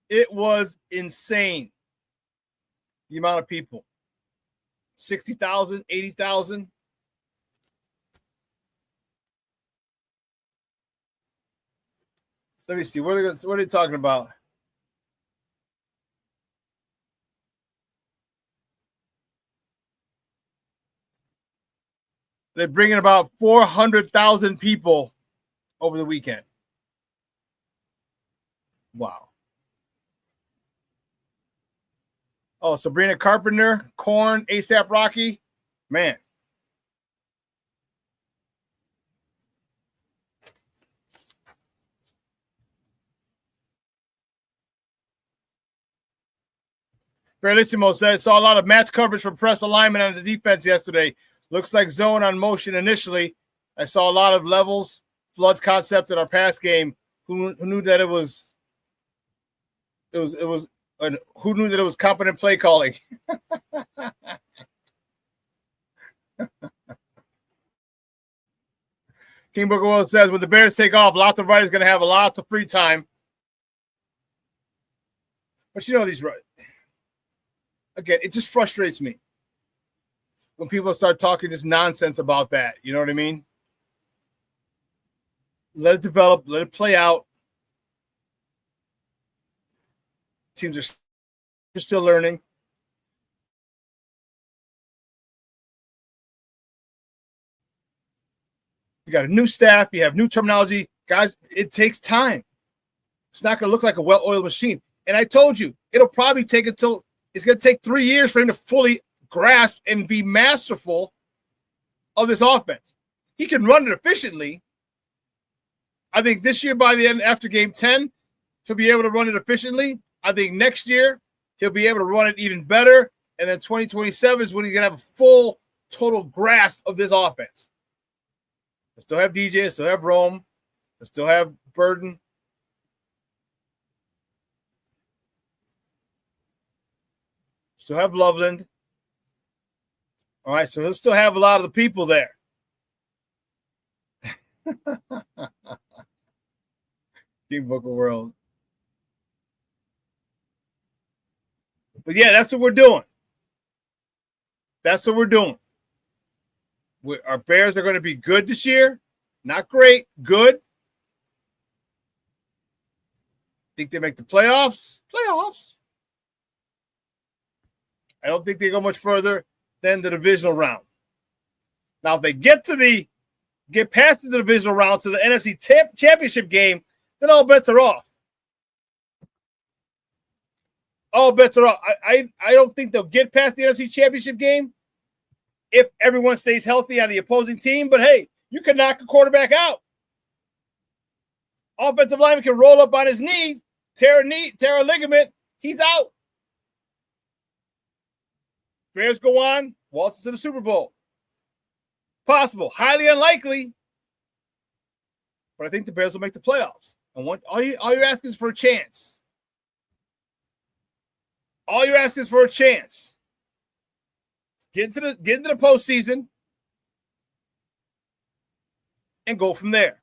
It was insane. The amount of people. 60,000, 80,000. Let me see. What are they talking about? They're bringing about 400,000 people over the weekend. Wow. Oh, Sabrina Carpenter, Korn, ASAP Rocky. Man. Bellissimo says, saw a lot of match coverage from press alignment on the defense yesterday. Looks like zone on motion initially. I saw a lot of levels, floods concept in our pass game. Who knew that it was who knew that it was competent play calling? King Booker World says, when the Bears take off, lots of writers going to have lots of free time. But you know these writers. Again, it just frustrates me when people start talking this nonsense about that. You know what I mean? Let it develop. Let it play out. Teams are still learning. You got a new staff. You have new terminology. Guys, it takes time. It's not going to look like a well-oiled machine. And I told you, it'll probably take until it's going to take 3 years for him to fully grasp and be masterful of this offense. He can run it efficiently. I think this year, by the end, after game 10, he'll be able to run it efficiently. I think next year, he'll be able to run it even better. And then 2027 is when he's going to have a full, total grasp of this offense. They still have DJ, they still have Rome, they still have Burden. Still have Loveland. All right, so he'll still have a lot of the people there. King Booker World. But yeah, that's what we're doing. That's what we're doing. Our Bears are going to be good this year. Not great, good. Think they make the playoffs? Playoffs. I don't think they go much further than the divisional round. Now, if they get past the divisional round to the NFC championship game, then all bets are off. All bets are off. I don't think they'll get past the NFC championship game if everyone stays healthy on the opposing team. But hey, you can knock a quarterback out. Offensive lineman can roll up on his knee, tear a ligament. He's out. Bears go on, waltz to the Super Bowl. Possible, highly unlikely, but I think the Bears will make the playoffs. And all you're asking is for a chance. All you're asking is for a chance. Get into the postseason and go from there.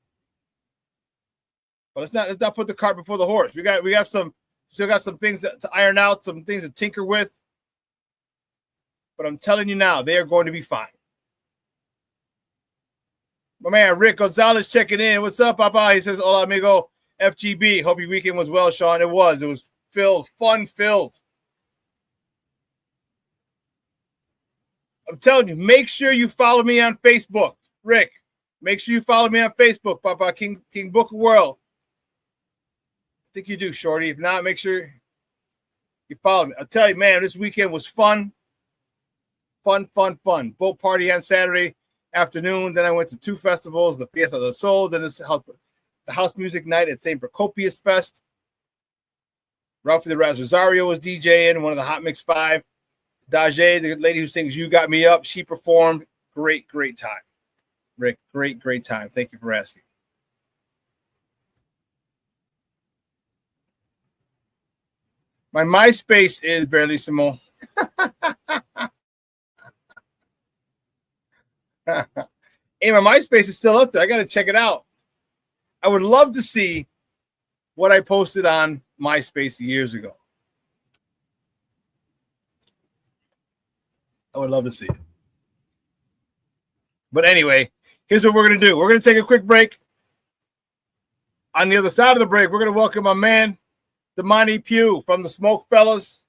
But let's not put the cart before the horse. We have still got some things to iron out, some things to tinker with. But I'm telling you now, they are going to be fine. My man Rick Gonzalez checking in. What's up, Papa? He says, hola, amigo, FGB. Hope your weekend was well, Shawn. It was fun-filled. I'm telling you, make sure you follow me on Facebook. Rick, make sure you follow me on Facebook, Papa, King Booker World. I think you do, Shorty. If not, make sure you follow me. I'll tell you, man, this weekend was fun. Fun. Boat party on Saturday afternoon. Then I went to 2 festivals, the Fiesta del Sol, then the house music night at St. Procopius Fest. Ralphie the Raz Rosario was DJing, one of the Hot Mix 5. Dajé, the lady who sings You Got Me Up, she performed. Great time. Rick, great time. Thank you for asking. My MySpace is barely Simone. Hey, my MySpace is still up there. I got to check it out. I would love to see what I posted on MySpace years ago. I would love to see it. But anyway, here's what we're going to do. We're going to take a quick break. On the other side of the break, we're going to welcome my man, Damani Pugh from the SmokeFellas.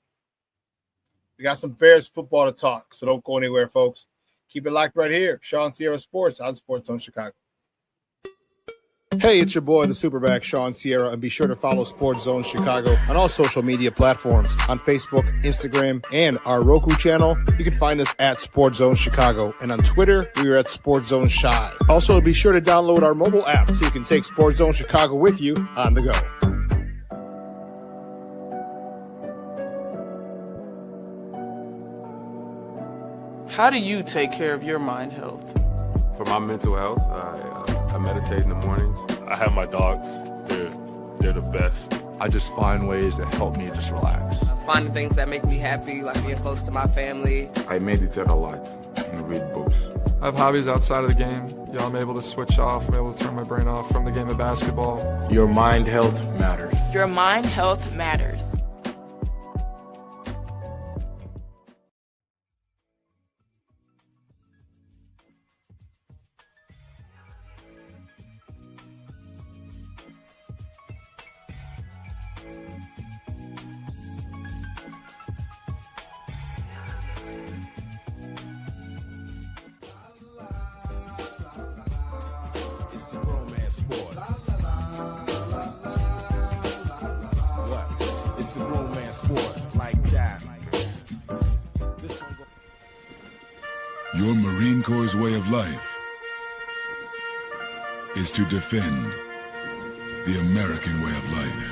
We got some Bears football to talk, so don't go anywhere, folks. Keep it locked right here. Shawn Sierra Sports on Sports Zone Chicago. Hey, it's your boy, the Superback, Shawn Sierra, and be sure to follow Sports Zone Chicago on all social media platforms, on Facebook, Instagram, and our Roku channel. You can find us at Sports Zone Chicago, and on Twitter, we are at Sports Zone Shy. Also, be sure to download our mobile app so you can take Sports Zone Chicago with you on the go. How do you take care of your mind health? For my mental health, I meditate in the mornings. I have my dogs. They're the best. I just find ways that help me just relax. Finding things that make me happy, like being close to my family. I meditate a lot and read books. I have hobbies outside of the game. I'm able to switch off. I'm able to turn my brain off from the game of basketball. Your mind health matters. Your mind health matters. It's a romance sport. What? It's a romance sport like that. Your Marine Corps' way of life is to defend the American way of life.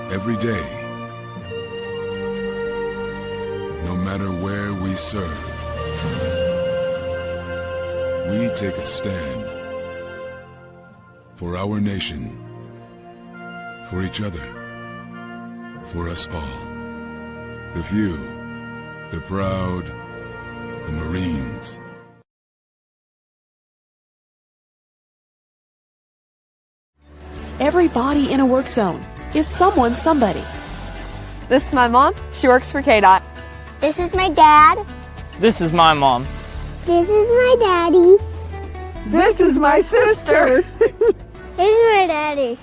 Every day, no matter where we serve, we take a stand for our nation, for each other, for us all. The few, the proud, the Marines. Everybody in a work zone is someone's somebody. This is my mom. She works for KDOT. This is my dad. This is my mom. This is my daddy. This is my sister. This is my daddy.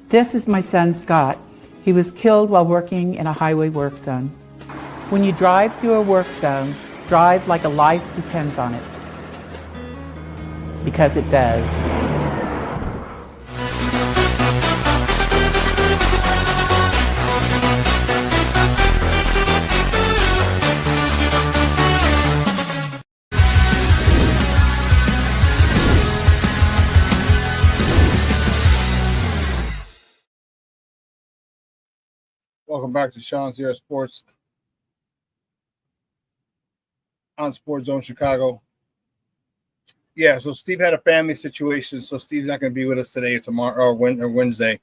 This is my son, Scott. He was killed while working in a highway work zone. When you drive through a work zone, drive like a life depends on it. Because it does. Welcome back to Shawn Sierra Sports on Sports Zone Chicago. Yeah, so Steve had a family situation, so Steve's not going to be with us today or tomorrow or Wednesday.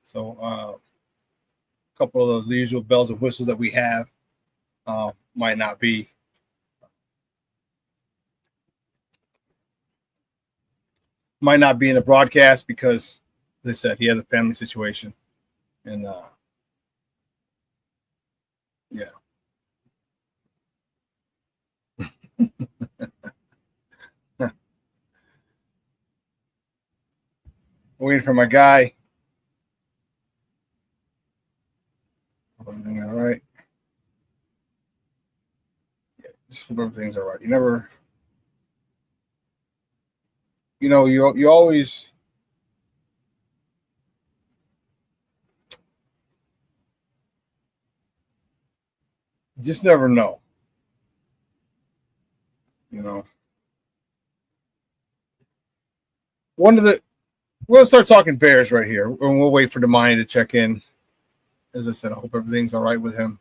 So a couple of the usual bells and whistles that we have might not be. Might not be in the broadcast because, as I said, he had a family situation. And yeah. Waiting for my guy. Everything all right? Yeah, just hope everything's all right. You never, you always. Just never know. We'll start talking Bears right here, and we'll wait for Damani to check in. As I said, I hope everything's all right with him.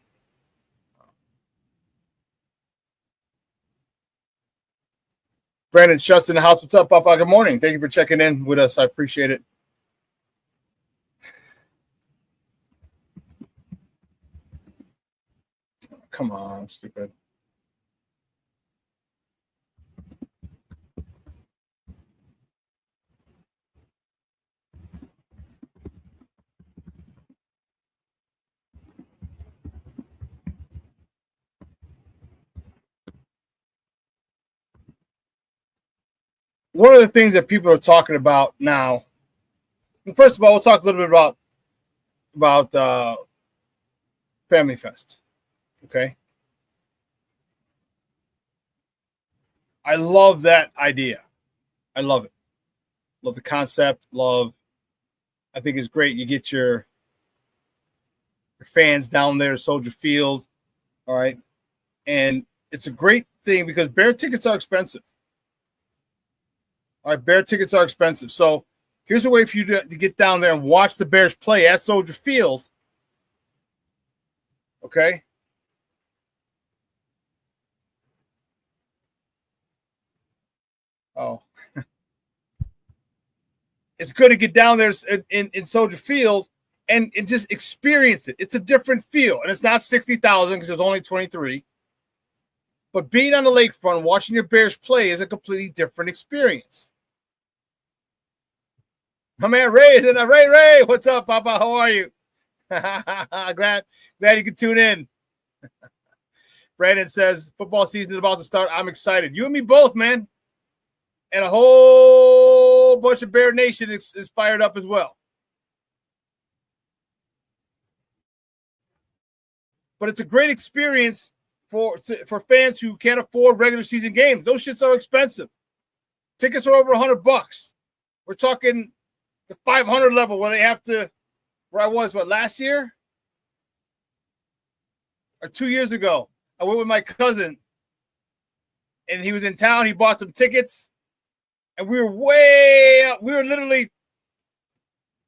Brandon Shuts in the house. What's up, Papa? Good morning. Thank you for checking in with us. I appreciate it. Come on, stupid. one of the things that people are talking about now, first of all, we'll talk a little bit about Family Fest. Okay. I love that idea. I love it. Love the concept. I think it's great. You get your fans down there at Soldier Field. All right. And it's a great thing because Bear tickets are expensive. All right. Bear tickets are expensive. So here's a way for you to get down there and watch the Bears play at Soldier Field. Okay. Oh. It's good to get down there in Soldier Field and just experience it. It's a different feel. And it's not 60,000 because there's only 23. But being on the lakefront, watching your Bears play is a completely different experience. My man Ray is in there. Ray, what's up, Papa? How are you? glad you could tune in. Brandon says, football season is about to start. I'm excited. You and me both, man. And a whole bunch of Bear Nation is fired up as well. But it's a great experience for fans who can't afford regular season games. Those shits are expensive. Tickets are over $100. We're talking the 500 level where they have to, where I was, last year? Or 2 years ago. I went with my cousin, and he was in town. He bought some tickets. And we were way up. We were literally,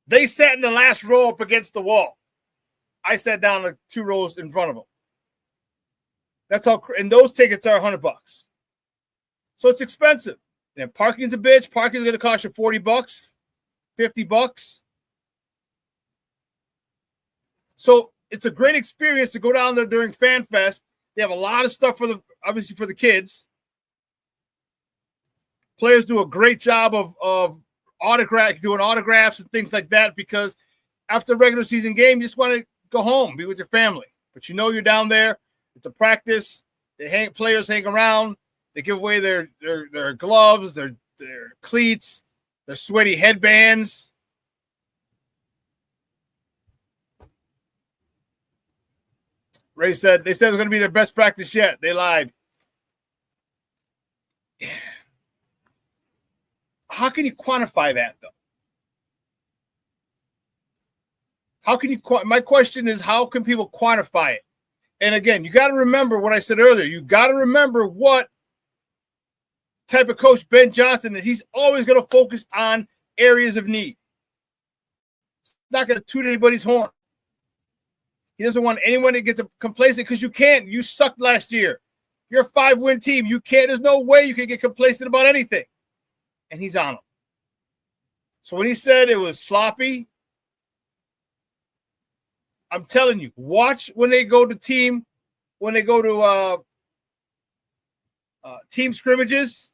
they sat in the last row up against the wall. I sat down like 2 rows in front of them. That's how, and those tickets are $100. So it's expensive. And parking's a bitch. Parking's going to cost you $40, $50. So it's a great experience to go down there during Fan Fest. They have a lot of stuff obviously for the kids. Players do a great job of doing autographs and things like that because after a regular season game, you just want to go home, be with your family. But you know you're down there. It's a practice. Players hang around. They give away their gloves, their cleats, their sweaty headbands. Ray said they said it was going to be their best practice yet. They lied. How can you quantify that, though? How can you? My question is, how can people quantify it? And again, you got to remember what I said earlier. You got to remember what type of coach Ben Johnson is. He's always going to focus on areas of need. He's not going to toot anybody's horn. He doesn't want anyone to get complacent because you can't. You sucked last year. You're a 5-win team. You can't. There's no way you can get complacent about anything. And he's on them. So when he said it was sloppy, I'm telling you, watch when they go to team scrimmages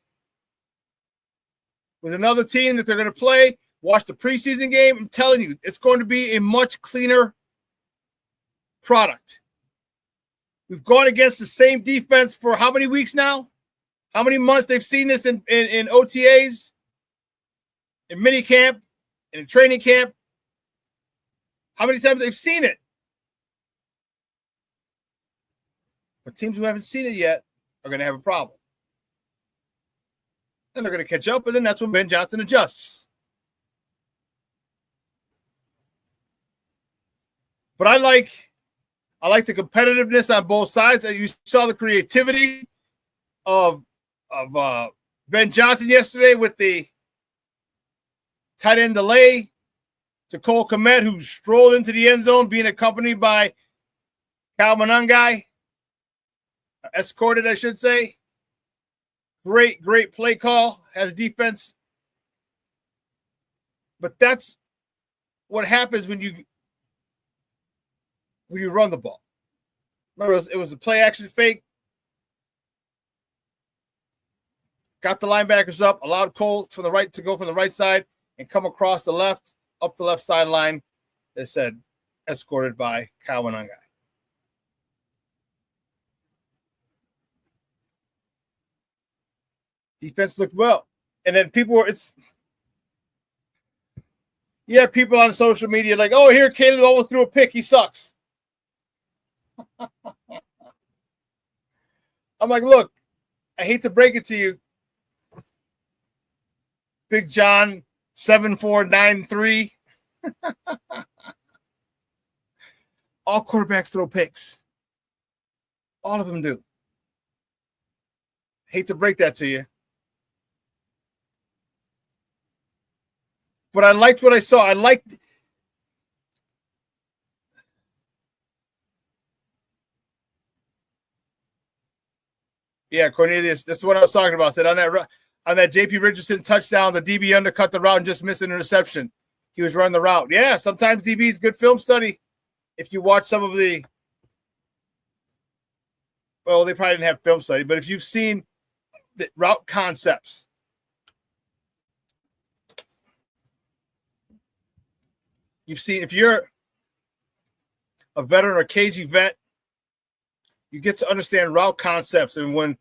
with another team that they're going to play. Watch the preseason game. I'm telling you, it's going to be a much cleaner product. We've gone against the same defense for how many weeks now? How many months they've seen this in OTAs, in mini camp, in training camp? How many times they've seen it? But teams who haven't seen it yet are going to have a problem. And they're going to catch up, and then that's when Ben Johnson adjusts. But I like the competitiveness on both sides. You saw the creativity of Ben Johnson yesterday with the tight end delay to Cole Kmet, who strolled into the end zone, being accompanied by Kyle Monangai. Escorted, I should say. Great play call. Has defense. But that's what happens when you run the ball. Remember, it was a play action fake. Got the linebackers up, allowed Cole from the right to go from the right side and come across the left, up the left sideline. They said, escorted by Kyle Monangai. Defense looked well. And then people people on social media like, oh, here Caleb almost threw a pick. He sucks. I'm like, look, I hate to break it to you, Big John 7493. All quarterbacks throw picks. All of them do. Hate to break that to you. But I liked what I saw. I liked Cornelius. That's what I was talking about. I said on that JP Richardson touchdown, the DB undercut the route and just missed an interception. He was running the route. Yeah, sometimes DB is good film study. If you watch some of the, well, they probably didn't have film study, but if you've seen the route concepts, you've seen, if you're a veteran or KG vet, you get to understand route concepts. And when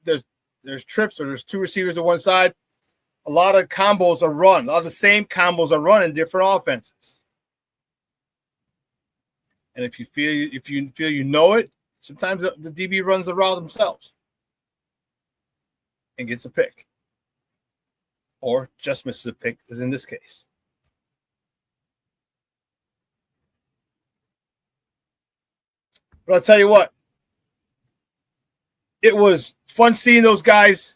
there's trips or there's two receivers on one side, a lot of combos are run. A lot of the same combos are run in different offenses. And if you feel you know it, sometimes the DB runs the route themselves and gets a pick. Or just misses a pick, as in this case. But I'll tell you what, it was fun seeing those guys.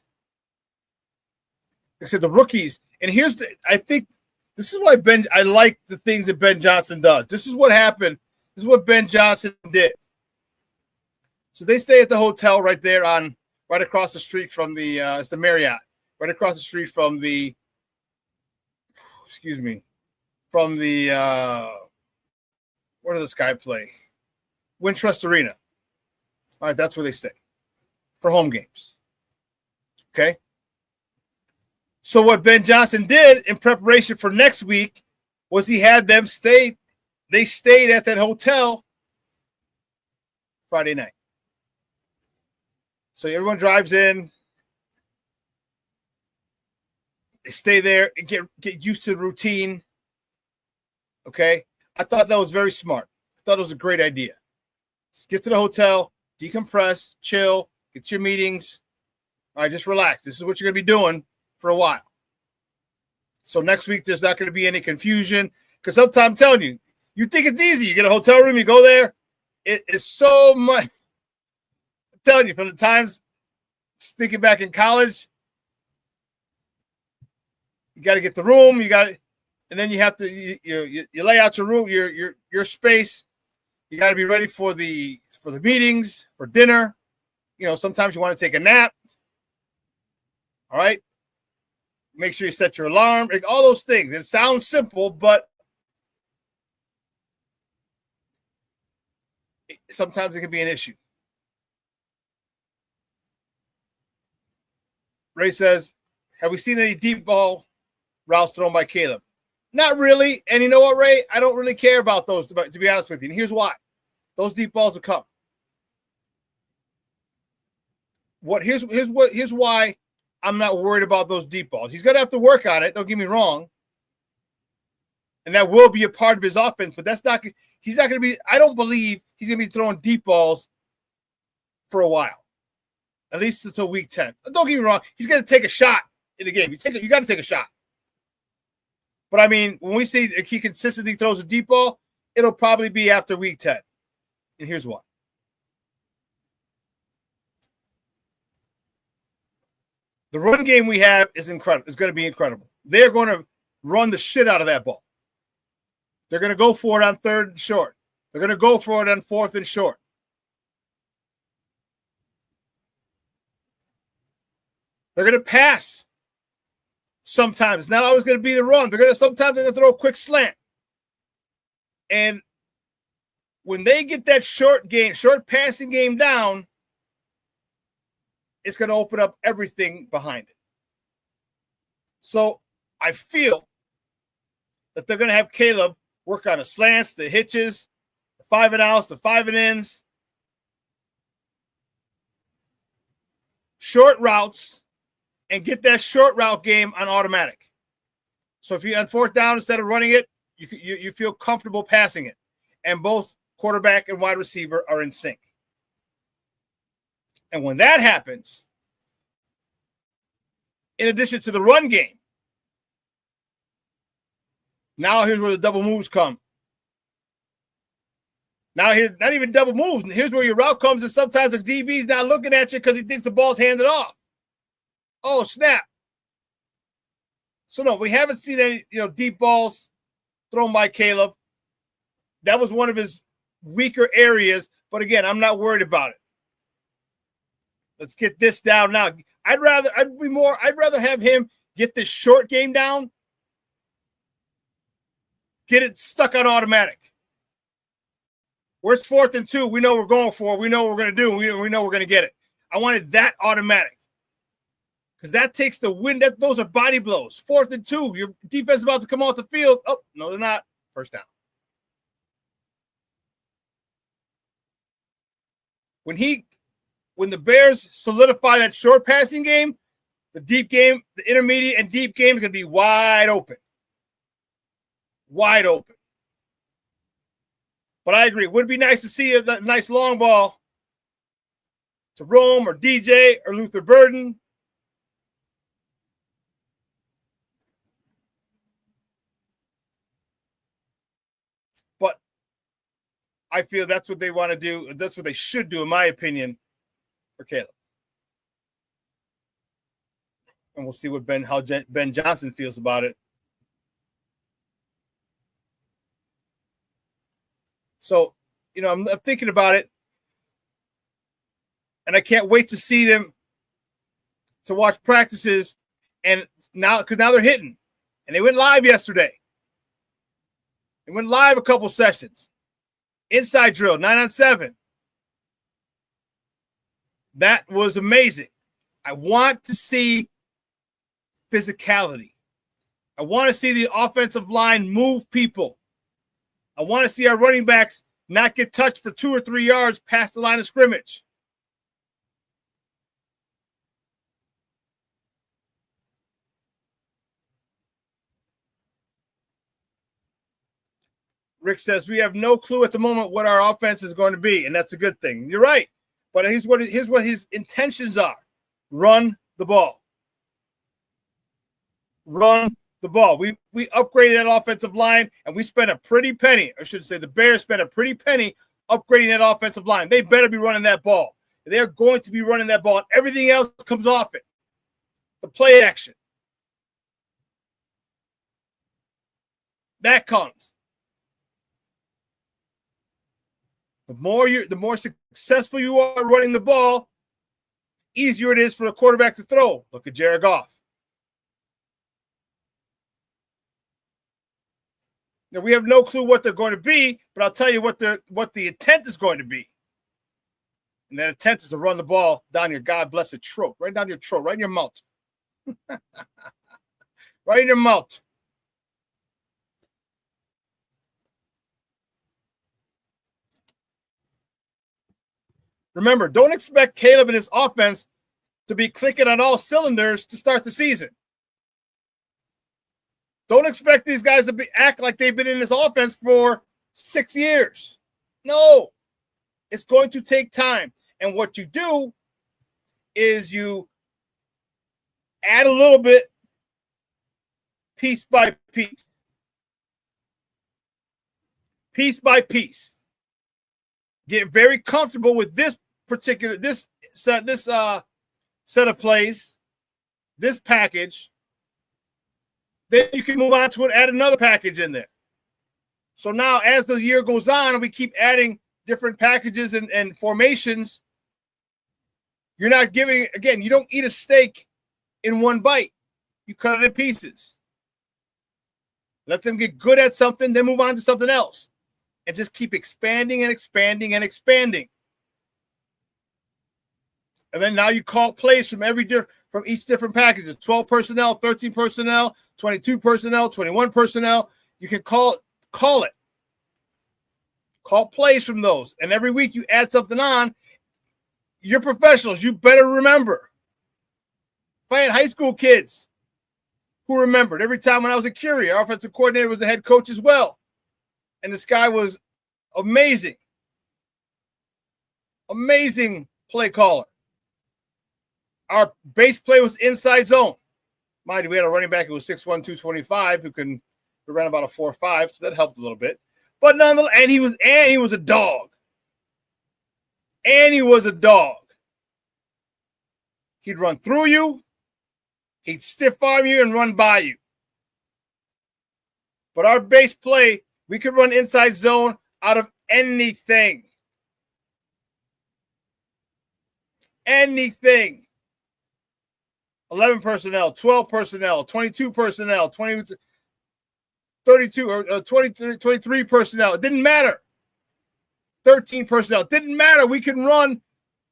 Like I said, the rookies. And I think this is why I like the things that Ben Johnson does. This is what happened. This is what Ben Johnson did. So they stay at the hotel right there right across the street from it's the Marriott, right across the street from where does this guy play? Wintrust Arena. All right, that's where they stay for home games. Okay. So what Ben Johnson did in preparation for next week was he had them stay. They stayed at that hotel Friday night. So everyone drives in. They stay there and get used to the routine. Okay. I thought that was very smart. I thought it was a great idea. Get to the hotel, decompress, chill, get your meetings. All right, just relax. This is what you're going to be doing for a while. So next week, there's not going to be any confusion. Because sometimes I'm telling you, you think it's easy. You get a hotel room, you go there. It is so much. I'm telling you, from the times thinking back in college, you got to get the room. And then you have to you lay out your room, your space. You got to be ready for the meetings, for dinner. Sometimes you want to take a nap. All right. Make sure you set your alarm. All those things. It sounds simple, but sometimes it can be an issue. Ray says, have we seen any deep ball routes thrown by Caleb? Not really. And you know what, Ray? I don't really care about those, to be honest with you. And here's why. Those deep balls will come. Here's why I'm not worried about those deep balls. He's going to have to work on it. Don't get me wrong. And that will be a part of his offense, but he's not going to be, I don't believe he's going to be throwing deep balls for a while, at least until week 10. Don't get me wrong. He's going to take a shot in the game. You got to take a shot. But I mean, when we see he consistently throws a deep ball, it'll probably be after week 10. And here's why. The run game we have is incredible. It's going to be incredible. They're going to run the shit out of that ball. They're going to go for it on 3rd and short. They're going to go for it on 4th and short. They're going to pass. Sometimes it's not always going to be the run. Sometimes they're going to throw a quick slant. And when they get that short passing game down, it's going to open up everything behind it. So I feel that they're going to have Caleb work on the slants, the hitches, the 5 and outs, the 5 and ins, short routes, and get that short route game on automatic. So if you on fourth down, instead of running it, you feel comfortable passing it. And both quarterback and wide receiver are in sync. And when that happens, in addition to the run game, now here's where the double moves come. Now here, not even double moves. Here's where your route comes, and sometimes the DB's not looking at you because he thinks the ball's handed off. Oh, snap. So no, we haven't seen any, deep balls thrown by Caleb. That was one of his weaker areas, but again, I'm not worried about it. Let's get this down now. I'd rather have him get this short game down, get it stuck on automatic. Where's 4th and 2? We know we're going for it. We know what we're going to do. We know we're going to get it. I wanted that automatic because that takes the wind. Those are body blows. 4th and 2. Your defense is about to come off the field. Oh, no, they're not. First down. When the Bears solidify that short passing game, the deep game, the intermediate and deep game is going to be wide open. Wide open. But I agree. It would be nice to see a nice long ball to Rome or DJ or Luther Burden. But I feel that's what they want to do. That's what they should do, in my opinion, for Caleb. And we'll see what how Ben Johnson feels about it. So, I'm thinking about it, and I can't wait to see them, to watch practices, and because now they're hitting, and they went live yesterday. They went live a couple sessions. Inside drill, 9-on-7. That was amazing. I want to see physicality. I want to see the offensive line move people. I want to see our running backs not get touched for 2 or 3 yards past the line of scrimmage. Rick says, we have no clue at the moment what our offense is going to be, and that's a good thing. You're right. But here's what his intentions are. Run the ball. Run the ball. We upgraded that offensive line, and we spent a pretty penny. I should say the Bears spent a pretty penny upgrading that offensive line. They better be running that ball. They're going to be running that ball, and everything else comes off it. The play action. That comes. The more successful you are running the ball, easier it is for the quarterback to throw. Look at Jared Goff. Now, we have no clue what they're going to be, but I'll tell you what the intent is going to be. And that intent is to run the ball down your God blessed throat, right down your throat, right in your mouth. Right in your mouth. Remember, don't expect Caleb and his offense to be clicking on all cylinders to start the season. Don't expect these guys to act like they've been in this offense for 6 years. No, it's going to take time. And what you do is you add a little bit piece by piece. Piece by piece. Get very comfortable with this set of plays, this package. Then you can move on to it, add another package in there. So now as the year goes on and we keep adding different packages and formations, you're not giving, again, you don't eat a steak in one bite. You cut it in pieces. Let them get good at something, then move on to something else. And just keep expanding and expanding and expanding. And then now you call plays from each different package. 12 personnel, 13 personnel, 22 personnel, 21 personnel. You can call it. Call plays from those. And every week you add something on. You're professionals. You better remember. If I had high school kids who remembered every time when I was at Curie, our offensive coordinator was the head coach as well. And this guy was amazing. Amazing play caller. Our base play was inside zone. Mind you, we had a running back who was 6'1", 225, who ran about a 4.5, so that helped a little bit. But nonetheless, and he was a dog. And he was a dog. He'd run through you, he'd stiff arm you and run by you. But our base play, we could run inside zone out of anything. Anything. 11 personnel, 12 personnel, 22 personnel, 20, 32 or 23 personnel. It didn't matter. 13 personnel. It didn't matter. We can run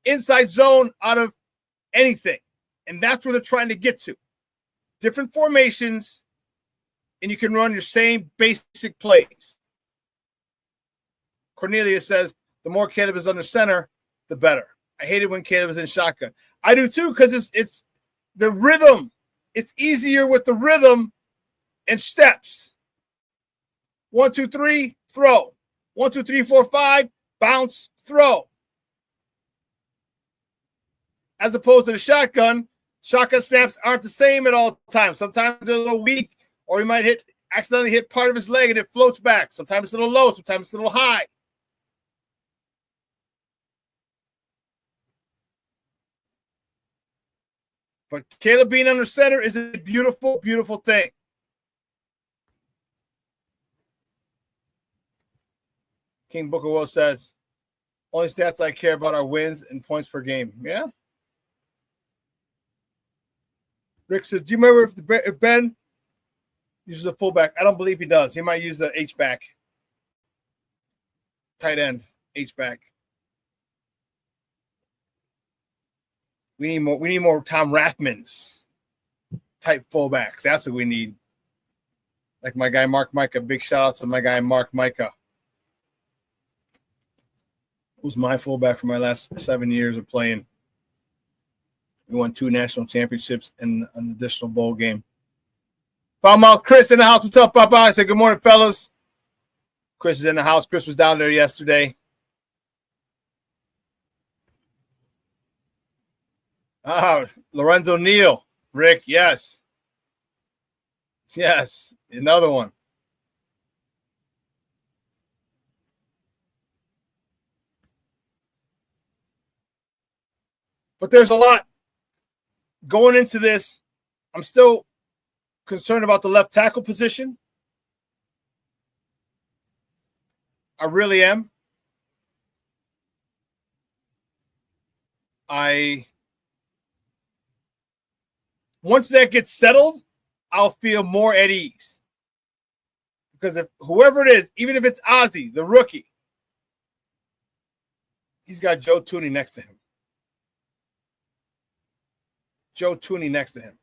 inside zone out of anything. And that's where they're trying to get to. Different formations, and you can run your same basic plays. Cornelia says, the more Caleb is under center, the better. I hate it when Caleb is in shotgun. I do too, because it's the rhythm. It's easier with the rhythm and steps. 1, 2, 3, throw. 1, 2, 3, 4, 5, bounce, throw. As opposed to the shotgun snaps aren't the same at all times. Sometimes they're a little weak, or he might accidentally hit part of his leg and it floats back. Sometimes it's a little low, sometimes it's a little high. But Caleb being under center is a beautiful, beautiful thing. King Booker Will says, only stats I care about are wins and points per game. Yeah. Rick says, do you remember if Ben uses a fullback? I don't believe he does. He might use the H-back. Tight end, H-back. We need more Tom Rathmans type fullbacks. That's what we need. Like my guy Mark Micah. Big shout out to my guy Mark Micah, who's my fullback for my last 7 years of playing. We won 2 national championships and an additional bowl game. Foulmouth Chris in the house. What's up, Papa? I said good morning, fellas. Chris is in the house. Chris was down there yesterday. Oh, Lorenzo Neal. Rick, yes. Yes, another one. But there's a lot going into this. I'm still concerned about the left tackle position. I really am. Once that gets settled, I'll feel more at ease. Because if whoever it is, even if it's Ozzie, the rookie, he's got Joe Tooney next to him. Joe Tooney next to him.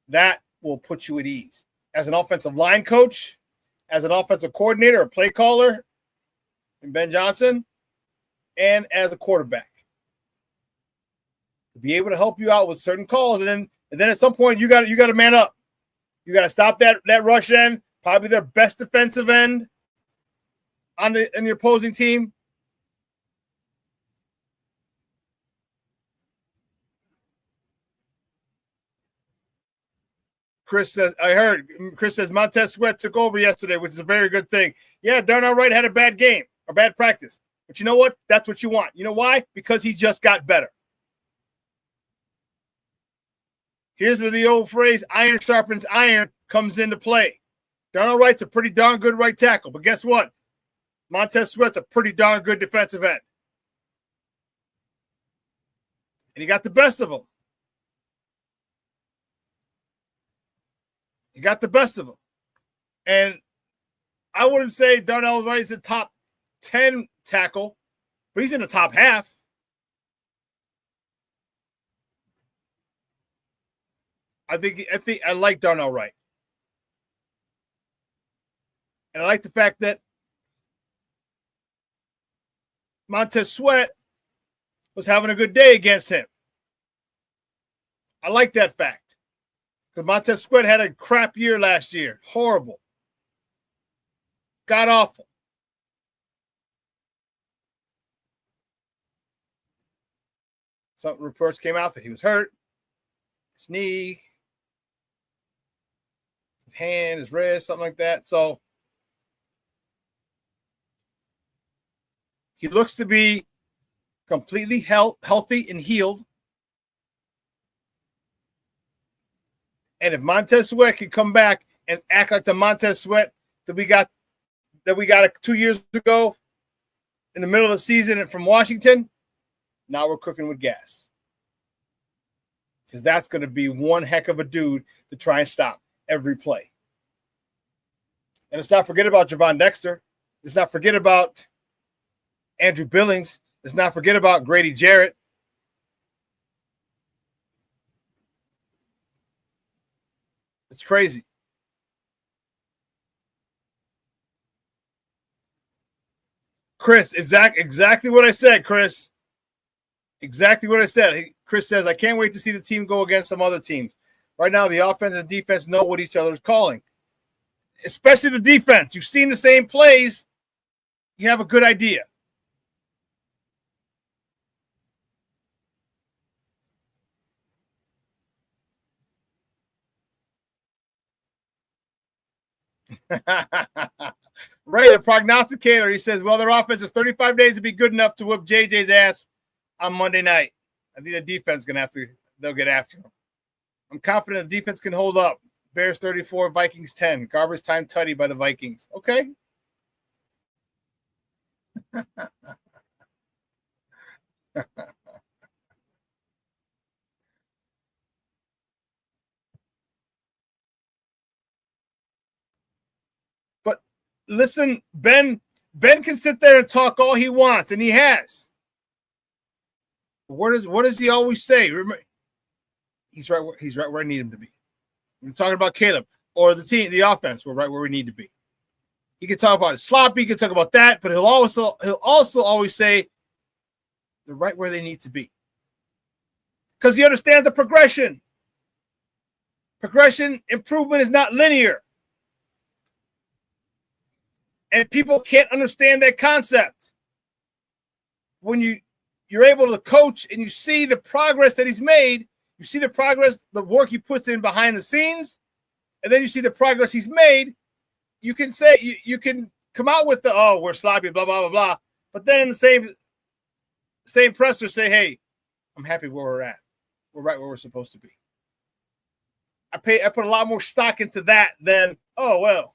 That will put you at ease. As an offensive line coach, as an offensive coordinator, a play caller, and Ben Johnson, and as a quarterback. To be able to help you out with certain calls, and then at some point you got to man up. You got to stop that rush end, probably their best defensive end on the opposing team. Chris says Montez Sweat took over yesterday, which is a very good thing. Yeah, Darnell Wright had a bad game, a bad practice. But you know what? That's what you want. You know why? Because he just got better. Here's where the old phrase, iron sharpens iron, comes into play. Darnell Wright's a pretty darn good right tackle. But guess what? Montez Sweat's a pretty darn good defensive end. And he got the best of them. He got the best of them. And I wouldn't say Darnell Wright is a top 10 tackle, but he's in the top half. I think I like Darnell Wright. And I like the fact that Montez Sweat was having a good day against him. I like that fact. Because Montez Sweat had a crap year last year. Horrible. God awful. Some reports came out that he was hurt. His knee, his hand, his wrist, something like that. So he looks to be completely healthy and healed. And if Montez Sweat can come back and act like the Montez Sweat that we got 2 years ago in the middle of the season from Washington, now we're cooking with gas. Because that's going to be one heck of a dude to try and stop every play. And let's not forget about Gervon Dexter. Let's not forget about Andrew Billings. Let's not forget about Grady Jarrett. It's crazy. Chris, exactly what I said, Chris. Exactly what I said. Chris says, I can't wait to see the team go against some other teams. Right now, the offense and defense know what each other is calling, especially the defense. You've seen the same plays. You have a good idea. Ray, the prognosticator, he says, well, their offense is 35 days to be good enough to whoop JJ's ass on Monday night. I think the defense is going to have to, they'll get after him. I'm confident the defense can hold up. Bears 34, Vikings 10. Garbage time tutty by the Vikings. Okay. But listen, Ben can sit there and talk all he wants, and he has. What does he always say? Remember, he's right where I need him to be. We're talking about Caleb or the team, the offense. We're right where we need to be. He can talk about it sloppy, he can talk about that, but he'll also always say they're right where they need to be. Because he understands the progression. Progression improvement is not linear. And people can't understand that concept. When you're able to coach and you see the progress that he's made, you see the progress, the work he puts in behind the scenes, and then you see the progress he's made, you can say, you can come out with the, oh, we're sloppy, blah, blah, blah, blah. But then in the same presser say, hey, I'm happy where we're at. We're right where we're supposed to be. I put a lot more stock into that than, oh, well.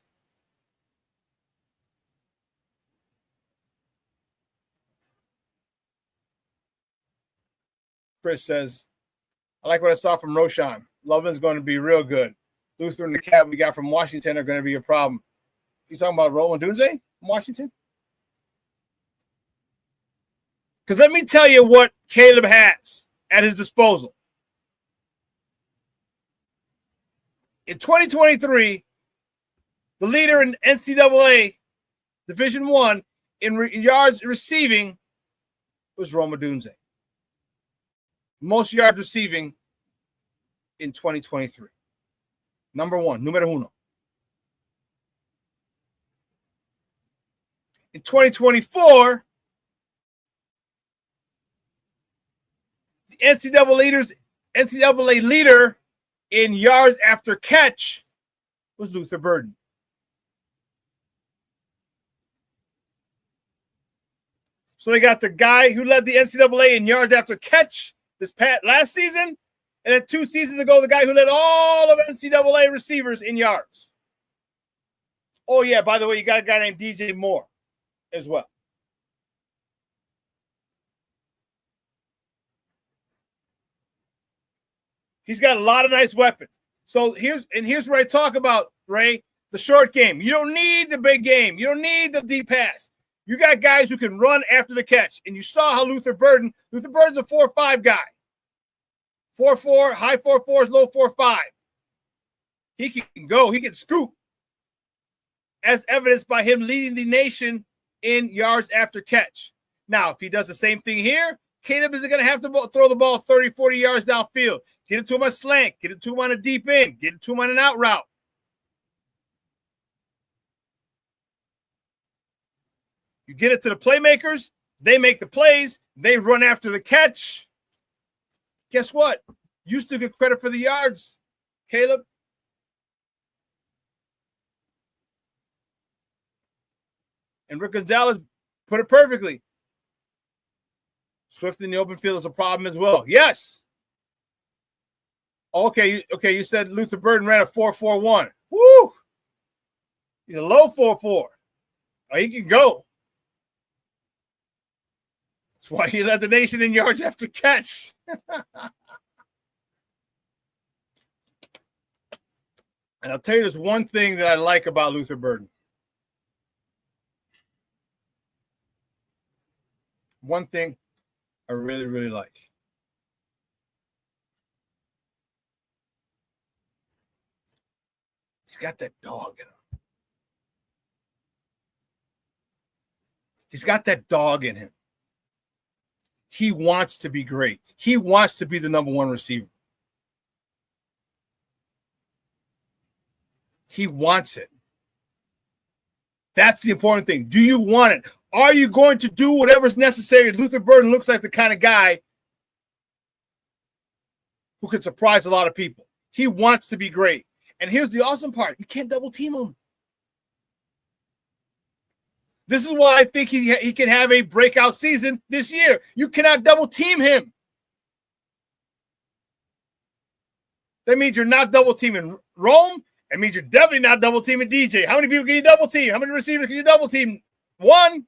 Chris says, I like what I saw from Roshan. Lovin's going to be real good. Luther and the cat we got from Washington are going to be a problem. You talking about Roland Dunze from Washington? Because let me tell you what Caleb has at his disposal. In 2023, the leader in NCAA Division I in yards receiving was Roma Dunze. Most yards receiving in 2023. Number one, numero uno. In 2024, the NCAA leader in yards after catch was Luther Burden. So they got the guy who led the NCAA in yards after catch last season, and then 2 seasons ago, the guy who led all of NCAA receivers in yards. Oh, yeah, by the way, you got a guy named DJ Moore as well. He's got a lot of nice weapons. So here's where I talk about, Ray, the short game. You don't need the big game. You don't need the deep pass. You got guys who can run after the catch. And you saw how Luther Burden's a 4.5 guy. 4.4, high 4.4s, low 4.5. He can go. He can scoop. As evidenced by him leading the nation in yards after catch. Now, if he does the same thing here, Caleb isn't going to have to throw the ball 30, 40 yards downfield. Get it to him on slant. Get it to him on a deep end. Get it to him on an out route. You get it to the playmakers. They make the plays. They run after the catch. Guess what? You still get credit for the yards, Caleb. And Rick Gonzalez put it perfectly. Swift in the open field is a problem as well. Yes. Okay, you said Luther Burden ran a 4.41. Woo! He's a low 4.4. Oh, he can go. That's why he led the nation in yards after catch. And I'll tell you, there's one thing that I like about Luther Burden. One thing I really, really like. He's got that dog in him. He's got that dog in him. He wants to be great. He wants to be the number one receiver. He wants it. That's the important thing. Do you want it? Are you going to do whatever's necessary? Luther Burden looks like the kind of guy who could surprise a lot of people. He wants to be great. And here's the awesome part. You can't double team him. This is why I think he can have a breakout season this year. You cannot double team him. That means you're not double teaming Rome. That means you're definitely not double teaming DJ. How many people can you double team? How many receivers can you double team? One.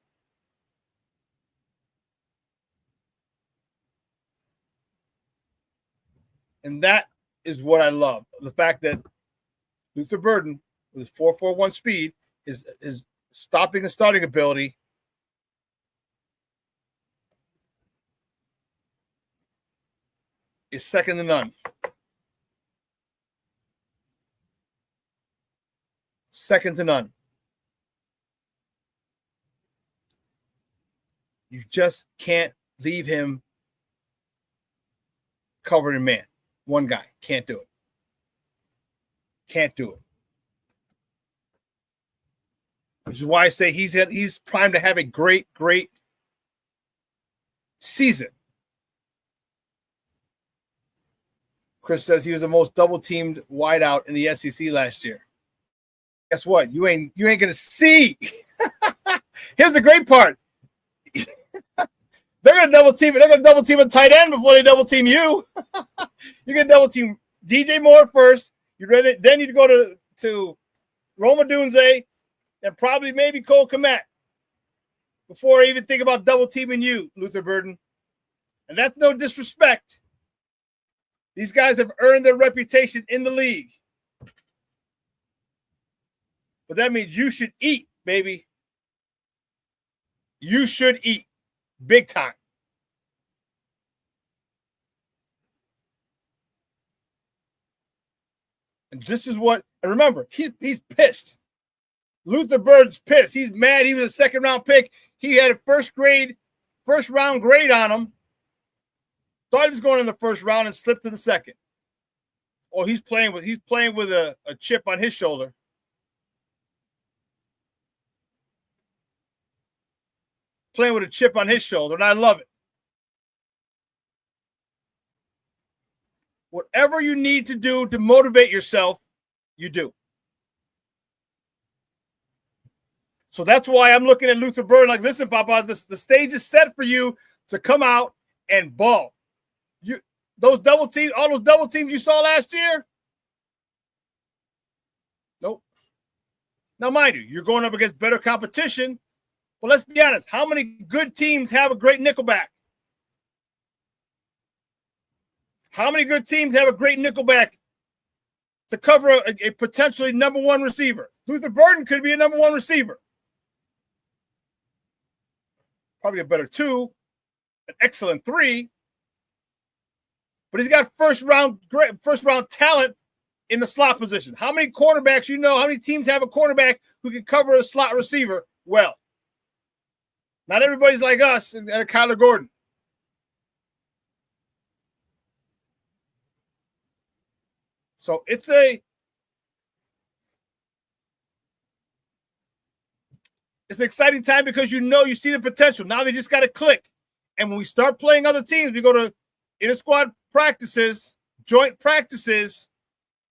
And that is what I love. The fact that Luther Burden, with his 4.41 speed, his stopping and starting ability, is second to none. Second to none. You just can't leave him covered in man. One guy can't do it. Can't do it. Which is why I say he's primed to have a great season. Chris says he was the most double-teamed wideout in the SEC last year. Guess what? You ain't gonna see. Here's the great part. They're gonna double team it. They're gonna double team a tight end before they double team you. You're gonna double team DJ Moore first. Then you go to Roma Dunze and probably maybe Cole Kmet before I even think about double teaming you, Luther Burden. And that's no disrespect. These guys have earned their reputation in the league. But that means you should eat, baby. You should eat big time. And this is what, and remember, he's pissed. Luther Burden's pissed. He's mad. He was a second round pick. He had a first round grade on him. Thought he was going in the first round and slipped to the second. Oh, he's playing with a chip on his shoulder. Playing with a chip on his shoulder, and I love it. Whatever you need to do to motivate yourself, you do. So that's why I'm looking at Luther Burden like, listen, Papa, the stage is set for you to come out and ball. All those double teams you saw last year? Nope. Now, mind you, you're going up against better competition. Well, let's be honest. How many good teams have a great nickelback? How many good teams have a great nickelback to cover a potentially number one receiver? Luther Burden could be a number one receiver. Probably a better 2, an excellent 3. But he's got first round talent in the slot position. How many cornerbacks how many teams have a cornerback who can cover a slot receiver well? Not everybody's like us and Kyler Gordon. So it's an exciting time because you see the potential. Now they just got to click. And when we start playing other teams, we go to inter-squad practices, joint practices,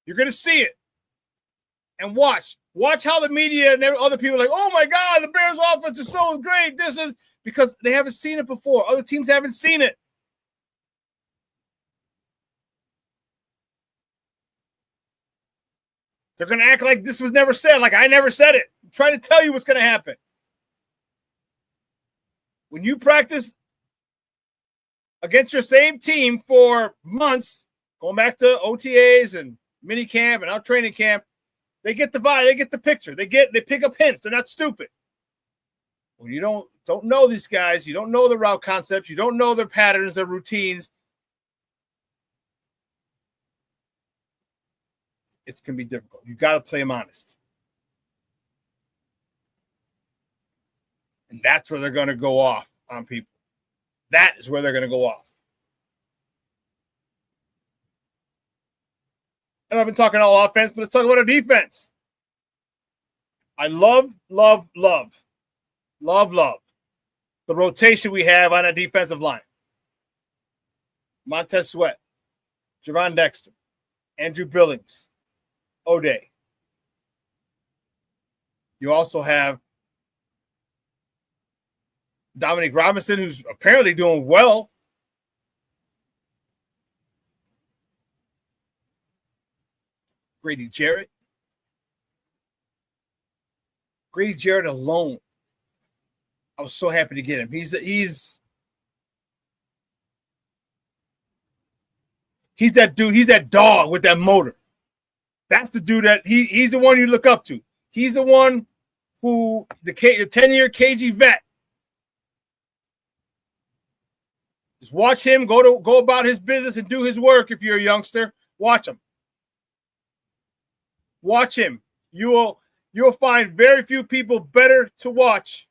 you're going to see it. And watch how the media and other people are like, oh my God, the Bears offense is so great. This is because they haven't seen it before. Other teams haven't seen it. They're going to act like this was never said, like I never said it. I'm trying to tell you what's going to happen. When you practice against your same team for months, going back to OTAs and mini camp and out training camp, they get the vibe, they get the picture, they pick up hints. They're not stupid. When you don't know these guys, you don't know the route concepts, you don't know their patterns, their routines, it's going to be difficult. You got to play them honest. And that's where they're going to go off on people. That is where they're going to go off. And I've been talking all offense, but let's talk about our defense. I love the rotation we have on a defensive line. Montez Sweat, Gervon Dexter, Andrew Billings, O'Day. You also have Dominic Robinson, who's apparently doing well. Grady Jarrett. Grady Jarrett alone. I was so happy to get him. He's that dude. He's that dog with that motor. That's the dude that he's the one you look up to. He's the one who the 10-year KG vet. Just watch him go about his business and do his work. If you're a youngster, watch him. Watch him. You'll find very few people better to watch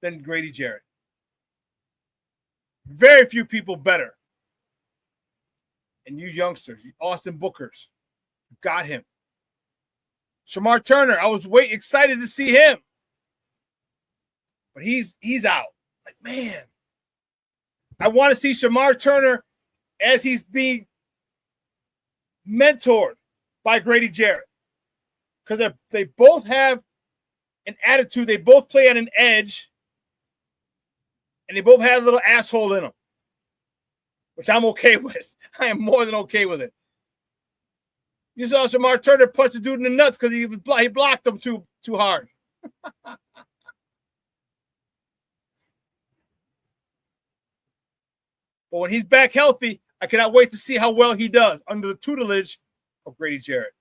than Grady Jarrett. Very few people better. And you youngsters, you Austin Bookers, you got him. Shamar Turner, I was excited to see him. But he's out. Like, man, I want to see Shamar Turner as he's being mentored by Grady Jarrett. Because they both have an attitude. They both play on an edge. And they both have a little asshole in them. Which I'm okay with. I am more than okay with it. You saw Shamar Turner punch the dude in the nuts because he blocked him too hard. But when he's back healthy, I cannot wait to see how well he does under the tutelage of Grady Jarrett.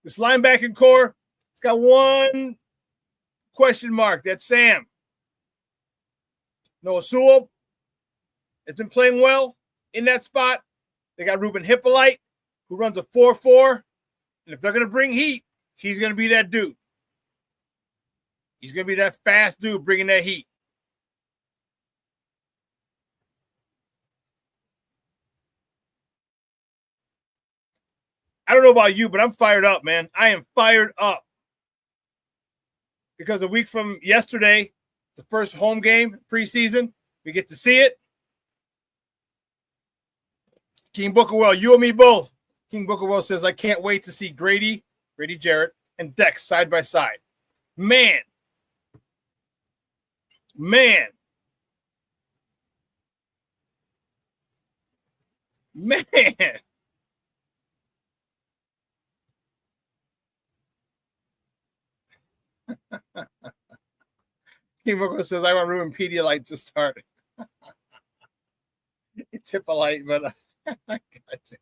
This linebacking core, it's got one question mark. That's Sam. Noah Sewell has been playing well in that spot. They got Ruben Hippolyte, who runs a 4-4. And if they're going to bring heat, he's going to be that dude. He's going to be that fast dude bringing that heat. I don't know about you, but I'm fired up, man. I am fired up. Because a week from yesterday, the first home game preseason, we get to see it. King Bookerwell, you and me both. King Bookerwell says, I can't wait to see Grady Jarrett, and Dex side by side. Man. King Bookerwell says, I want Ruben Pedialyte to start. It's Hippolyte, but I got you.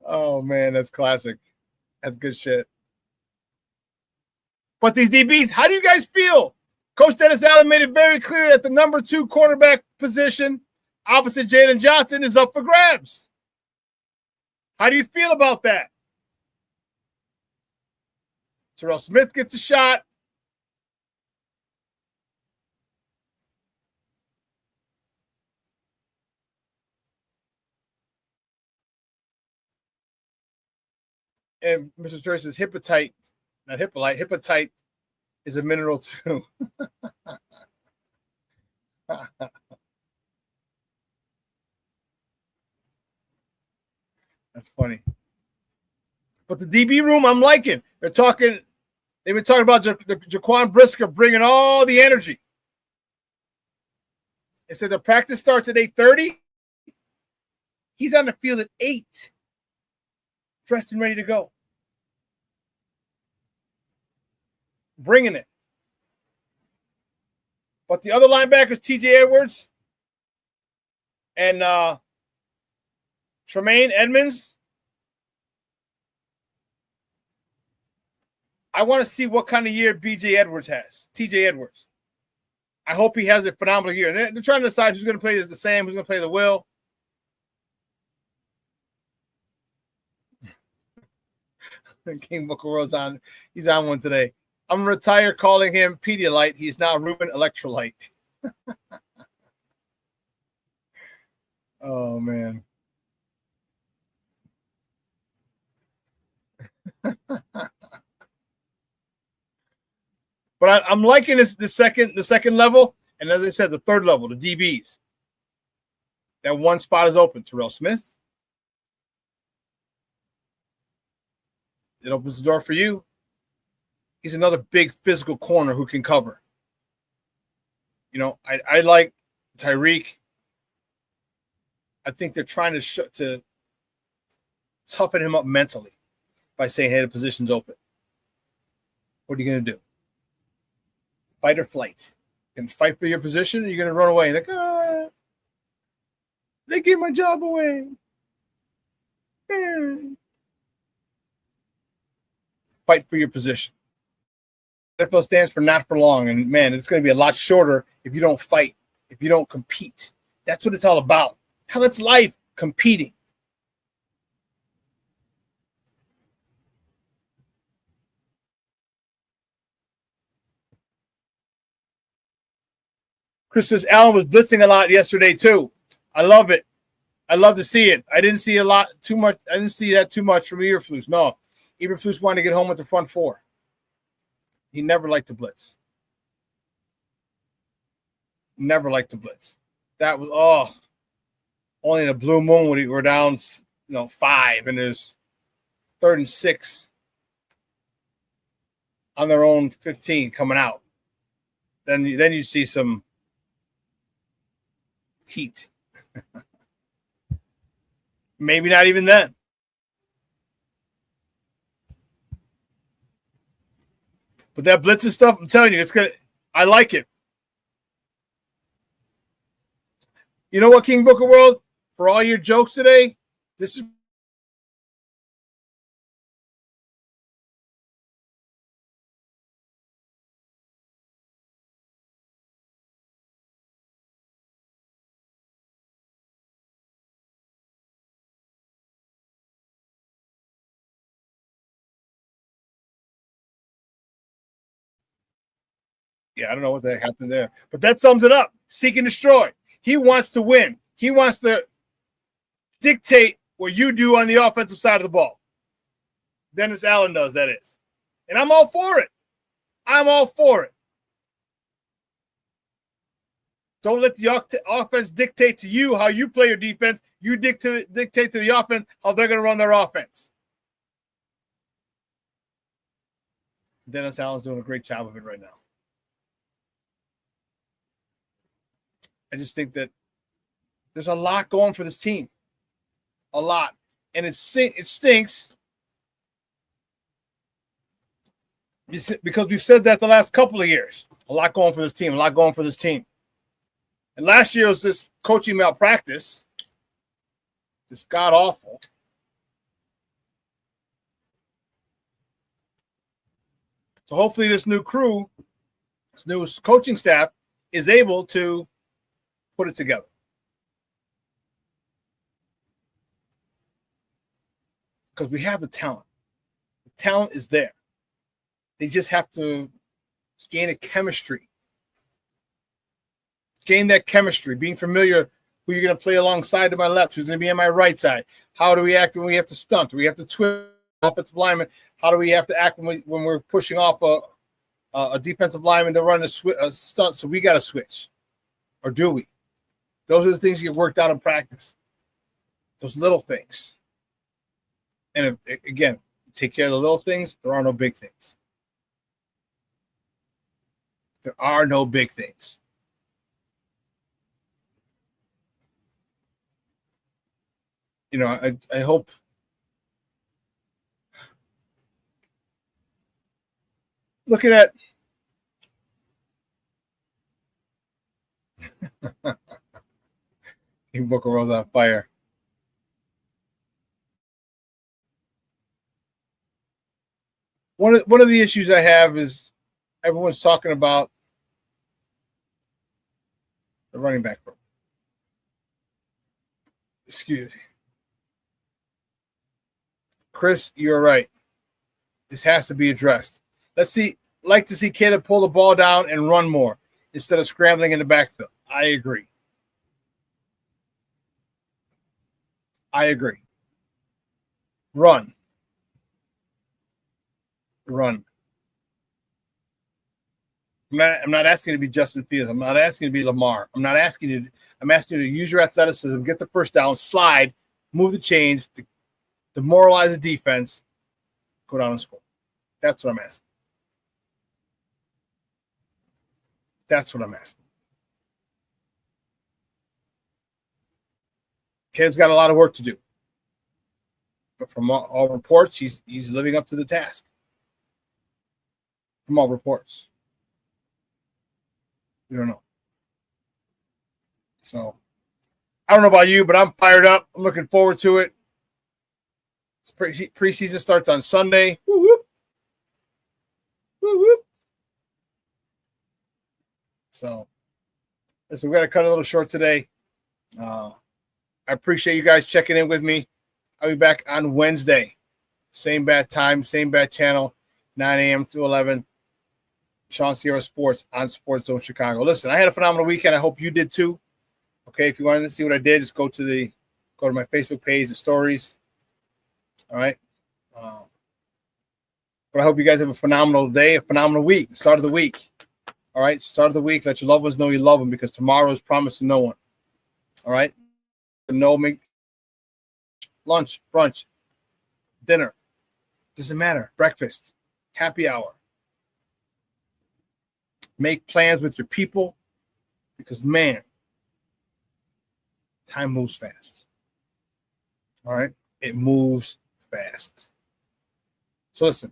Oh, man, that's classic. That's good shit. But these DBs, how do you guys feel? Coach Dennis Allen made it very clear that the number 2 quarterback position opposite Jalen Johnson is up for grabs. How do you feel about that? Terrell Smith gets a shot. And Mr. Joyce says hepatite, not hippolyte, hepatite is a mineral too. That's funny. But the DB room, I'm liking. They've been talking about Jaquan Brisker bringing all the energy. They said the practice starts at 8:30. He's on the field at 8, dressed and ready to go. Bringing it. But the other linebackers, TJ Edwards and Tremaine Edmonds, I want to see what kind of year BJ Edwards has. TJ Edwards. I hope he has a phenomenal year. They're trying to decide who's going to play as the Sam, who's going to play the Will. King Booker World's on. He's on one today. I'm retired calling him Pedialyte. He's now Ruben Electrolyte. Oh, man. But I'm liking this the second level, and as I said, the third level, the DBs. That one spot is open. Terrell Smith. It opens the door for you. He's another big physical corner who can cover. You know, I like Tyreek. I think they're trying to toughen him up mentally by saying, hey, the position's open. What are you going to do? Fight or flight? You can fight for your position, or you're going to run away. Like, they gave my job away. Fight for your position. NFL stands for not for long, and man, it's going to be a lot shorter if you don't fight, if you don't compete. That's what it's all about. How that's life, competing. Chris says Allen was blitzing a lot yesterday too. I love it. I love to see it. I didn't see too much. I didn't see that too much from Eberflus. No, Eberflus wanted to get home with the front four. He never liked to blitz. Never liked to blitz. That was only in a blue moon when we're down, 5, and there's 3rd and 6 on their own 15 coming out. Then you see some heat. Maybe not even then. But that blitzing stuff, I'm telling you, it's good. I like it. You know what, King Booker World? For all your jokes today, this is I don't know what the heck happened there. But that sums it up. Seek and destroy. He wants to win. He wants to dictate what you do on the offensive side of the ball. Dennis Allen does, that is. And I'm all for it. I'm all for it. Don't let the offense dictate to you how you play your defense. You dictate to the offense how they're going to run their offense. Dennis Allen's doing a great job of it right now. I just think that there's a lot going for this team. A lot. And it stinks because we've said that the last couple of years. A lot going for this team. A lot going for this team. And last year was this coaching malpractice. This god-awful. So hopefully this new crew, this new coaching staff is able to put it together. because we have the talent. The talent is there. They just have to gain a chemistry. Gain that chemistry, being familiar who you're going to play alongside to my left, who's going to be on my right side. How do we act when we have to stunt? Do we have to twist offensive lineman? How do we have to act when we're pushing off a defensive lineman to run a stunt? So we got to switch. Or do we? Those are the things you get worked out in practice. Those little things. And again, take care of the little things. There are no big things. There are no big things. You know, I hope looking at Boca Rose on fire. One of the issues I have is everyone's talking about the running back room. Excuse me. Chris, you're right. This has to be addressed. Like to see Caleb pull the ball down and run more instead of scrambling in the backfield. I agree. Run. I'm not asking you to be Justin Fields. I'm not asking you to be Lamar. I'm asking you to use your athleticism, get the first down, slide, move the chains, demoralize the defense, go down and score. That's what I'm asking. Caleb's got a lot of work to do. But from all reports, he's living up to the task. From all reports. We don't know. So, I don't know about you, but I'm fired up. I'm looking forward to it. Preseason starts on Sunday. Woo whoop. Woo whoop. So, listen, we're going to cut a little short today. I appreciate you guys checking in with me. I'll be back on Wednesday. Same bad time, same bad channel, 9 a.m. to 11. ShawnSierraSports on Sports Zone Chicago. Listen, I had a phenomenal weekend. I hope you did too. Okay, if you wanted to see what I did, just go to my Facebook page, the stories. All right. But I hope you guys have a phenomenal day, a phenomenal week, start of the week. All right, start of the week. Let your loved ones know you love them because tomorrow is promised to no one. All right. Make lunch, brunch, dinner. Doesn't matter. Breakfast, happy hour. Make plans with your people because, man, time moves fast. All right? It moves fast. So listen,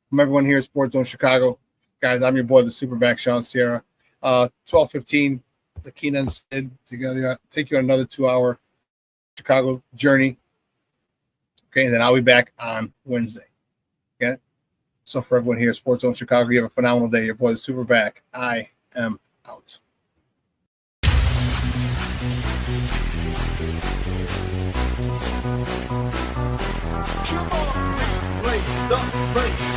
from everyone here at Sports Zone Chicago, guys, I'm your boy, the SuperBack, Shawn Sierra. 12:15, the Keenan said together, take you on another 2-hour Chicago journey. Okay, and then I'll be back on Wednesday. Okay? So for everyone here at Sports Zone Chicago, you have a phenomenal day. Your boy, the SuperBack. I am out. Come on, race the race.